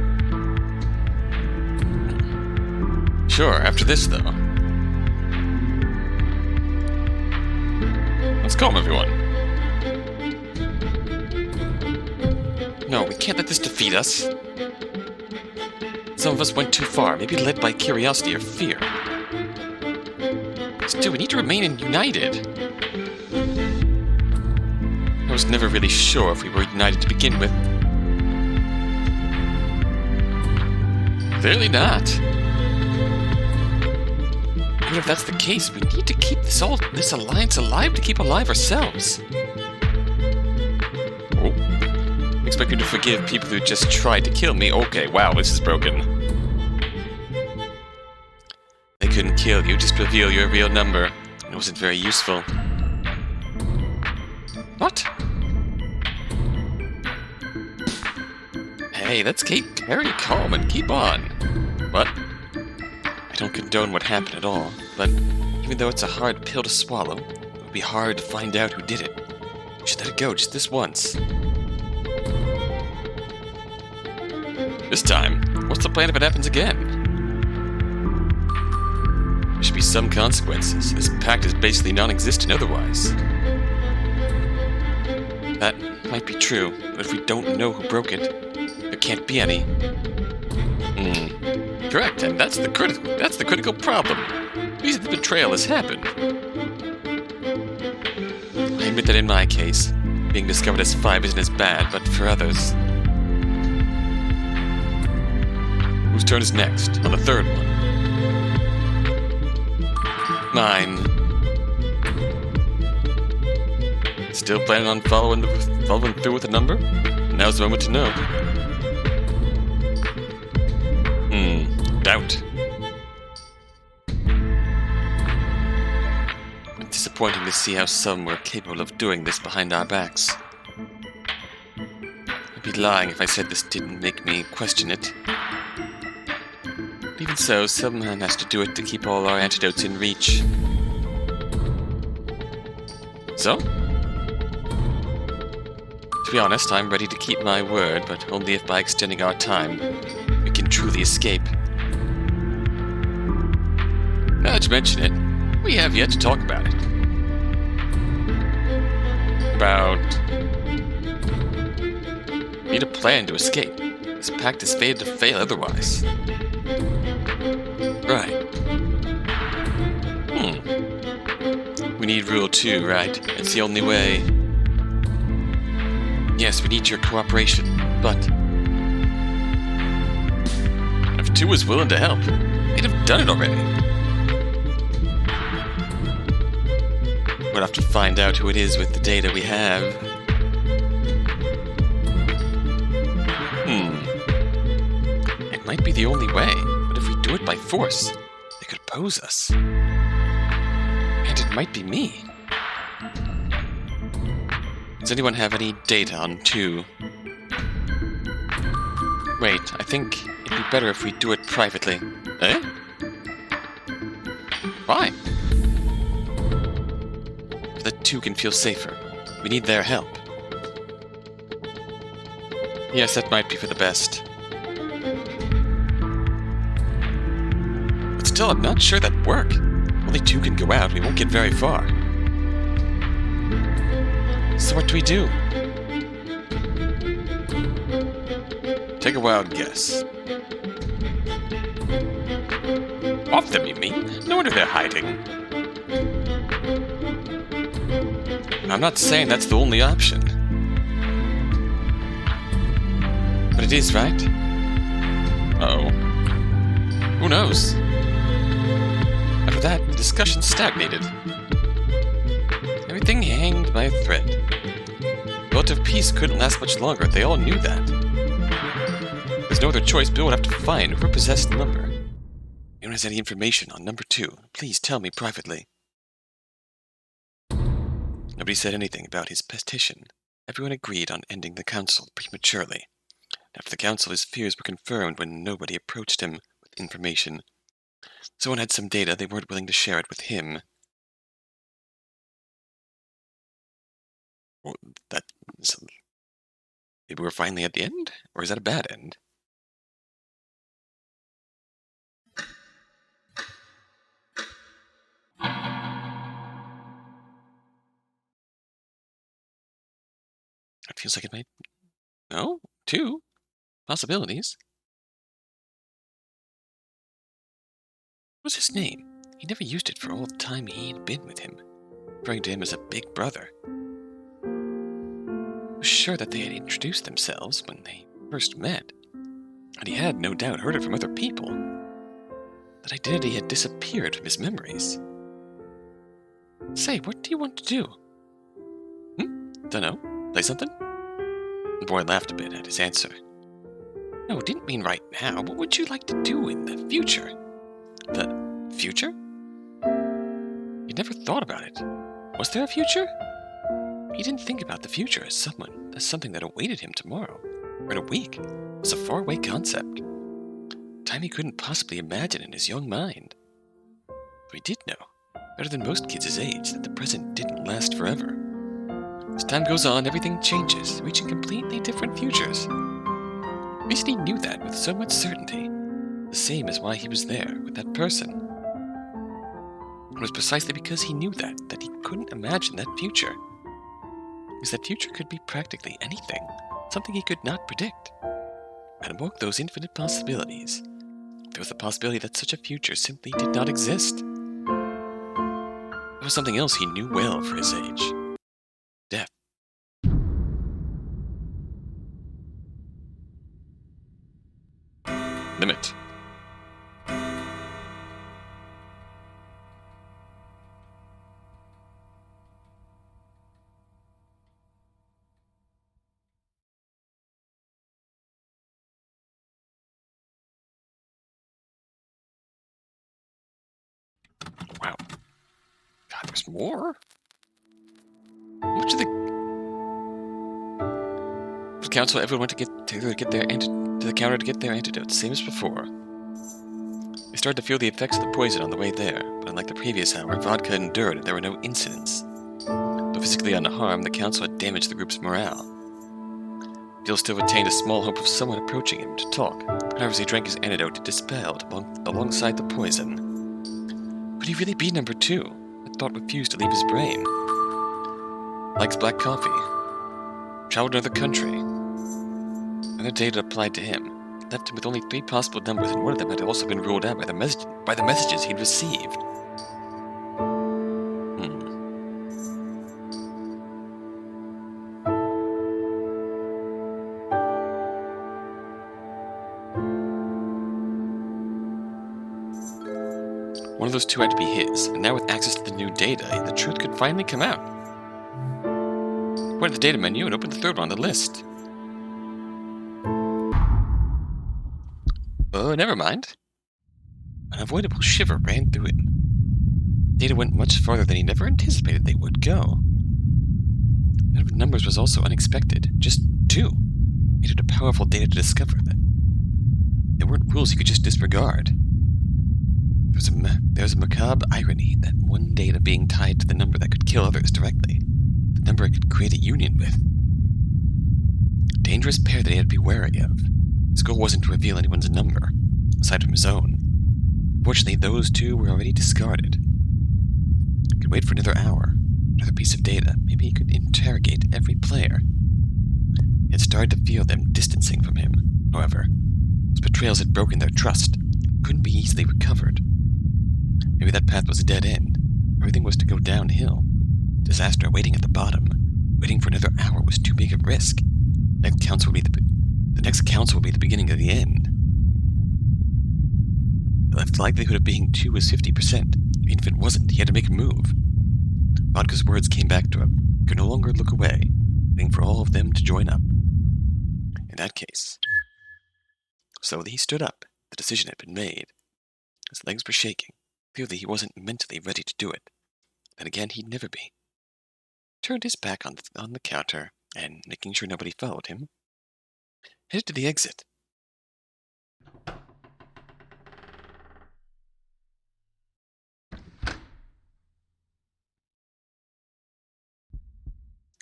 Sure, after this, though. Let's calm everyone. No, we can't let this defeat us. Some of us went too far, maybe led by curiosity or fear. Still, we need to remain united. I was never really sure if we were united to begin with. Clearly not. Even if that's the case, we need to keep this alliance alive to keep alive ourselves. Oh. Expect you to forgive people who just tried to kill me? Okay, wow, this is broken. They couldn't kill you, just reveal your real number. It wasn't very useful. What? Hey, let's keep very calm and keep on. What? I don't condone what happened at all, but even though it's a hard pill to swallow, it would be hard to find out who did it. We should let it go just this once. This time, what's the plan if it happens again? There should be some consequences. This pact is basically non-existent otherwise. That might be true, but if we don't know who broke it, there can't be any. Correct, and that's the critical problem. The betrayal has happened. I admit that in my case, being discovered as 5 isn't as bad, but for others... Whose turn is next? On the third one. Mine. Still planning on following through with the number? Now's the moment to know. Doubt. It's disappointing to see how some were capable of doing this behind our backs. I'd be lying if I said this didn't make me question it. But even so, someone has to do it to keep all our antidotes in reach. So? To be honest, I'm ready to keep my word, but only if by extending our time, we can truly escape. Now that you mention it, we have yet to talk about it. Need a plan to escape. This pact is fated to fail otherwise. Right. We need Rule 2, right? It's the only way. Yes, we need your cooperation, but... if 2 was willing to help, they'd have done it already. We'll have to find out who it is with the data we have. It might be the only way, but if we do it by force, they could oppose us. And it might be me. Does anyone have any data on 2? Wait, I think it'd be better if we do it privately. Eh? Why? So that 2 can feel safer. We need their help. Yes, that might be for the best. But still, I'm not sure that'd work. Only 2 can go out, we won't get very far. So what do we do? Take a wild guess. Off them, you mean? No wonder they're hiding. I'm not saying that's the only option. But it is, right? Uh-oh. Who knows? After that, the discussion stagnated. Everything hanged by a thread. The relative peace couldn't last much longer. They all knew that. There's no other choice. Bill would have to find whoever possessed the number. Anyone has any information on number 2, please tell me privately. Nobody said anything about his petition. Everyone agreed on ending the council prematurely. After the council, his fears were confirmed when nobody approached him with information. Someone had some data, they weren't willing to share it with him. Well, maybe we're finally at the end? Or is that a bad end? It feels like it might... No? Two possibilities. What was his name? He never used it for all the time he had been with him, referring to him as a big brother. He was sure that they had introduced themselves when they first met, and he had no doubt heard it from other people. That identity had disappeared from his memories. Say, what do you want to do? Dunno. Play something? The boy laughed a bit at his answer. No, didn't mean right now. What would you like to do in the future? The future? He never thought about it. Was there a future? He didn't think about the future as something that awaited him tomorrow, or in a week. It was a faraway concept. Time he couldn't possibly imagine in his young mind. But he did know, better than most kids his age, that the present didn't last forever. As time goes on, everything changes, reaching completely different futures. The reason he knew that with so much certainty, the same as why he was there with that person. It was precisely because he knew that he couldn't imagine that future. Because that future could be practically anything, something he could not predict. And among those infinite possibilities, there was the possibility that such a future simply did not exist. There was something else he knew well for his age. Death. Limit. Wow. God, there's more? Much of the council, everyone went to the counter to get their antidotes, same as before. They started to feel the effects of the poison on the way there, but unlike the previous hour, vodka endured and there were no incidents. Though physically unharmed, the council had damaged the group's morale. Bill still retained a small hope of someone approaching him to talk. However, as he drank his antidote, it dispelled alongside the poison. Could he really be number two? That thought refused to leave his brain. Likes black coffee. Traveled to another country. Another data applied to him. It left him with only 3 possible numbers, and one of them had also been ruled out by the messages he'd received. One of those two had to be his, and now with access to the new data, the truth could finally come out. He went to the data menu and opened the third one on the list. Oh, never mind. An unavoidable shiver ran through him. Data went much farther than he never anticipated they would go. The number of numbers was also unexpected. Just 2. It had a powerful data to discover that there weren't rules he could just disregard. There was a macabre irony that one data being tied to the number that could kill others directly, the number it could create a union with. A dangerous pair that he had to be wary of. His goal wasn't to reveal anyone's number, aside from his own. Fortunately, those 2 were already discarded. He could wait for another hour, another piece of data. Maybe he could interrogate every player. He had started to feel them distancing from him. However, those betrayals had broken their trust, and couldn't be easily recovered. Maybe that path was a dead end. Everything was to go downhill. Disaster waiting at the bottom. Waiting for another hour was too big a risk. The next council would be the beginning of the end. The likelihood of being 2 was 50%. Even if it wasn't, he had to make a move. Vodka's words came back to him. He could no longer look away, waiting for all of them to join up. In that case. Slowly he stood up. The decision had been made. His legs were shaking. Clearly he wasn't mentally ready to do it. Then again, he'd never be. Turned his back on the counter, and, making sure nobody followed him, headed to the exit.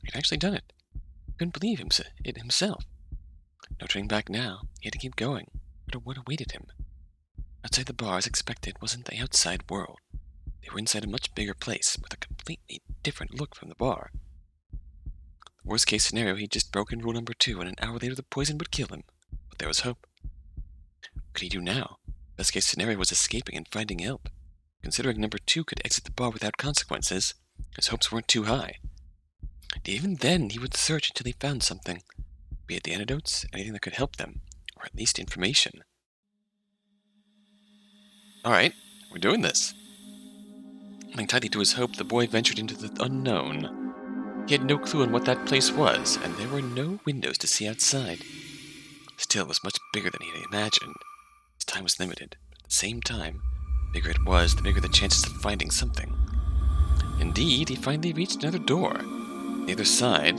He'd actually done it. Couldn't believe it himself. No turning back now. He had to keep going. But what awaited him? Outside the bar, as expected, wasn't the outside world. They were inside a much bigger place, with a completely different look from the bar. The Worst case scenario, he'd just broken rule number 2, and an hour later the poison would kill him. But there was hope. What could he do now? Best case scenario was escaping and finding help. Considering number 2 could exit the bar without consequences, his hopes weren't too high. And even then, he would search until he found something. Be it the antidotes, anything that could help them, or at least information. Alright, we're doing this. Holding tightly to his hope, the boy ventured into the unknown. He had no clue on what that place was, and there were no windows to see outside. Still, it was much bigger than he had imagined. His time was limited, but at the same time, the bigger it was, the bigger the chances of finding something. Indeed, he finally reached another door. On the other side...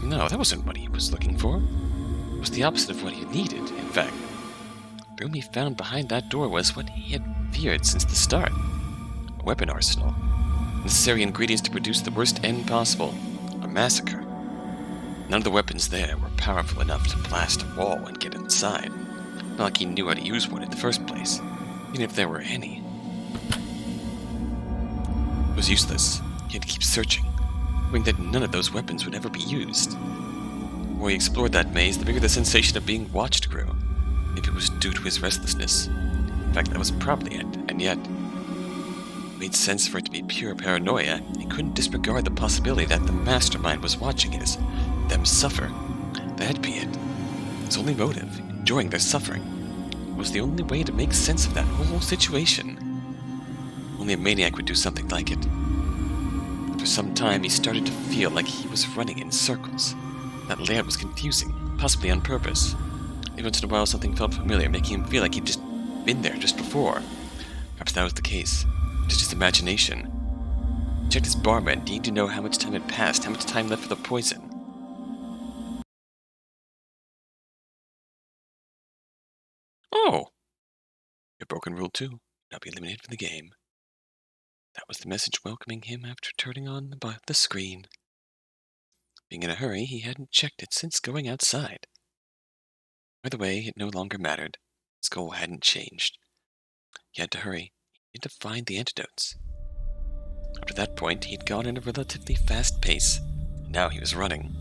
No, that wasn't what he was looking for. It was the opposite of what he needed, in fact. The room he found behind that door was what he had feared since the start. A weapon arsenal. Necessary ingredients to produce the worst end possible. A massacre. None of the weapons there were powerful enough to blast a wall and get inside. Not like he knew how to use one in the first place, even if there were any. It was useless. He had to keep searching, knowing that none of those weapons would ever be used. The more he explored that maze, the bigger the sensation of being watched grew. Maybe it was due to his restlessness. In fact, that was probably it, and yet... It made sense for it to be pure paranoia. He couldn't disregard the possibility that the mastermind was watching them suffer. That had to be it. His only motive, enjoying their suffering, was the only way to make sense of that whole situation. Only a maniac would do something like it. For some time, he started to feel like he was running in circles. That layout was confusing, possibly on purpose. Every once in a while, something felt familiar, making him feel like he'd just been there just before. Perhaps that was the case. It was just imagination. He checked his barman, needing to know how much time had passed, how much time left for the poison. Oh! Your broken rule 2. Now be eliminated from the game. That was the message welcoming him after turning on the screen. Being in a hurry, he hadn't checked it since going outside. Either way, it no longer mattered. His goal hadn't changed. He had to hurry. He had to find the antidotes. Up to that point, he had gone at a relatively fast pace. Now he was running.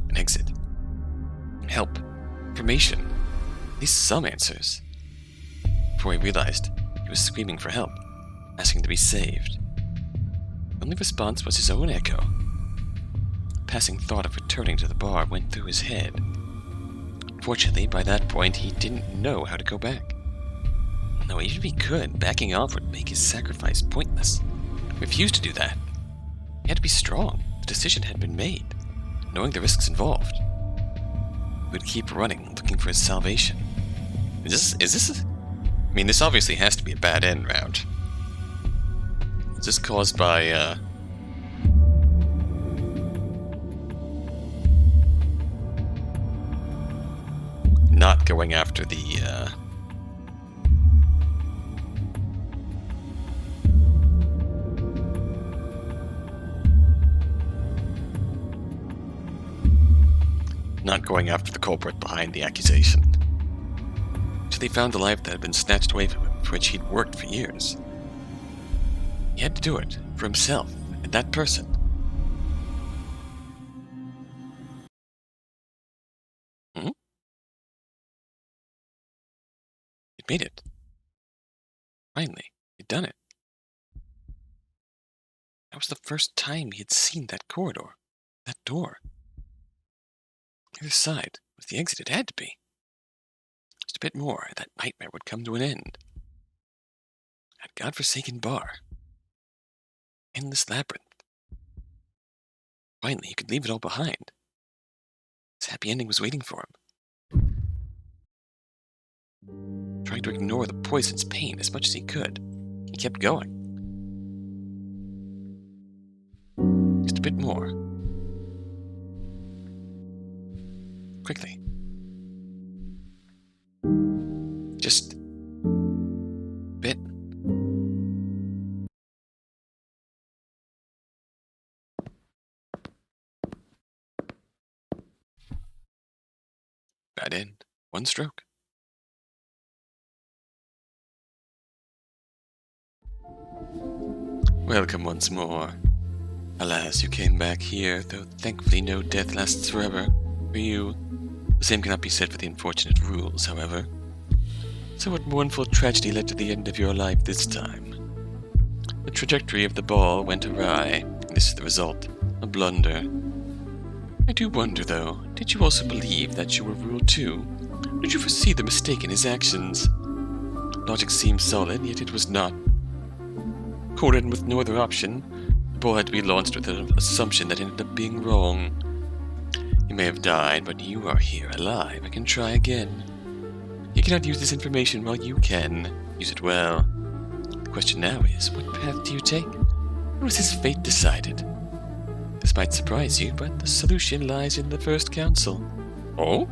An exit. Help. Information. At least some answers. Before he realized, he was screaming for help, asking to be saved. The only response was his own echo. A passing thought of returning to the bar went through his head. Fortunately, by that point, he didn't know how to go back. No, even if he could, backing off would make his sacrifice pointless. He refused to do that. He had to be strong. The decision had been made, knowing the risks involved. He would keep running, looking for his salvation. Is this? I mean, this obviously has to be a bad end round. Is this caused by, not going after the, not going after the culprit behind the accusation. Till he found the life that had been snatched away from him, for which he'd worked for years. He had to do it, for himself, and that person. He'd made it. Finally, he'd done it. That was the first time he had seen that corridor, that door. The other side was the exit. It had to be. Just a bit more, and that nightmare would come to an end. That godforsaken bar. Endless labyrinth. Finally, he could leave it all behind. His happy ending was waiting for him. Trying to ignore the poison's pain as much as he could, he kept going. Just a bit more. Quickly. Just... bit. Bad end. One stroke. Welcome once more. Alas, you came back here, though thankfully no death lasts forever. For you, the same cannot be said for the unfortunate rules, however. So what mournful tragedy led to the end of your life this time? The trajectory of the ball went awry, and this is the result, a blunder. I do wonder, though, did you also believe that you were ruled too? Did you foresee the mistake in his actions? Logic seemed solid, yet it was not. Cornered with no other option, the ball had to be launched with an assumption that ended up being wrong. You may have died, but you are here alive. I can try again. You cannot use this information while you can. Use it well. The question now is, what path do you take? Or is his fate decided? This might surprise you, but the solution lies in the First Council. Oh?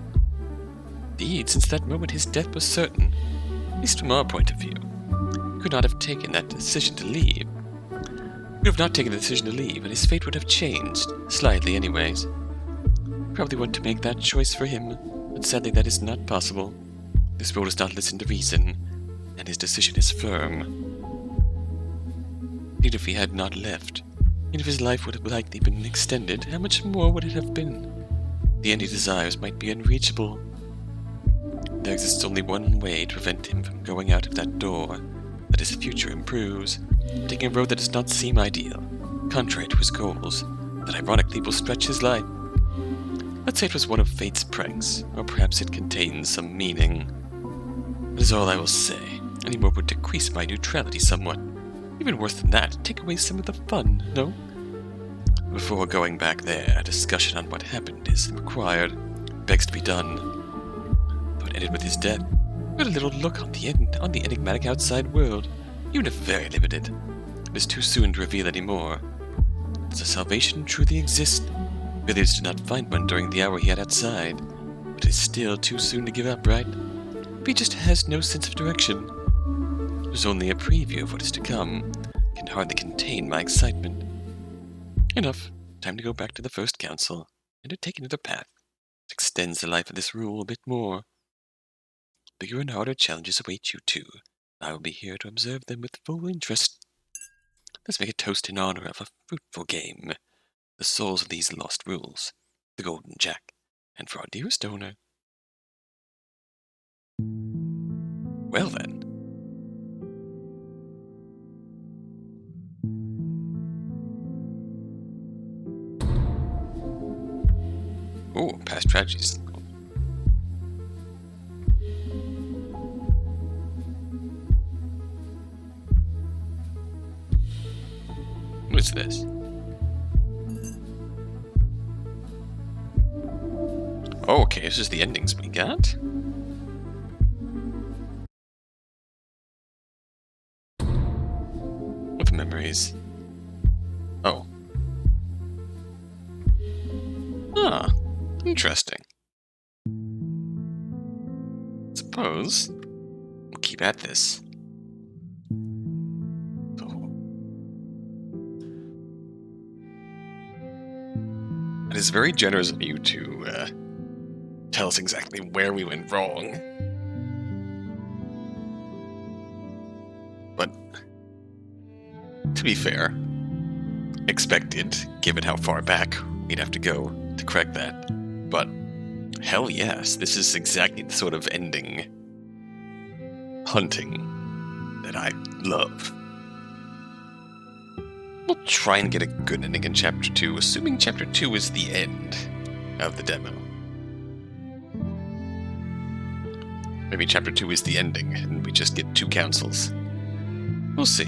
Indeed, since that moment his death was certain, at least from our point of view. He could not have taken that decision to leave. He would have not taken the decision to leave, and his fate would have changed, slightly anyways. You probably want to make that choice for him, but sadly that is not possible. This world does not listen to reason, and his decision is firm. Even if he had not left, even if his life would have likely been extended, how much more would it have been? The end he desires might be unreachable. There exists only one way to prevent him from going out of that door, that his future improves, taking a road that does not seem ideal, contrary to his goals, that ironically will stretch his life. Let's say it was one of fate's pranks, or perhaps it contains some meaning. That is all I will say. Any more would decrease my neutrality somewhat. Even worse than that, take away some of the fun, no? Before going back there, a discussion on what happened is required. Begs to be done. Though it ended with his death, got a little look on the enigmatic outside world, even if very limited. It is too soon to reveal any more. Does a salvation truly exist? Billiards did not find one during the hour he had outside, but it is still too soon to give up, right? He just has no sense of direction. It was only a preview of what is to come. Can hardly contain my excitement. Enough. Time to go back to the First Council, and to take another path that extends the life of this rule a bit more. Bigger and harder challenges await you too. I will be here to observe them with full interest. Let's make a toast in honor of a fruitful game. The souls of these lost rules, the Golden Jack, and for our dearest owner. Well then. Oh, past tragedies. What is this? Oh, okay, this is the endings we got. With memories. Oh. Ah, interesting. Suppose we'll keep at this. It is very generous of you to tell us exactly where we went wrong. But, to be fair, expected, given how far back we'd have to go to correct that. But, hell yes, this is exactly the sort of ending hunting that I love. We'll try and get a good ending in Chapter 2, assuming Chapter 2 is the end of the demo. Maybe Chapter 2 is the ending, and we just get 2 councils. We'll see.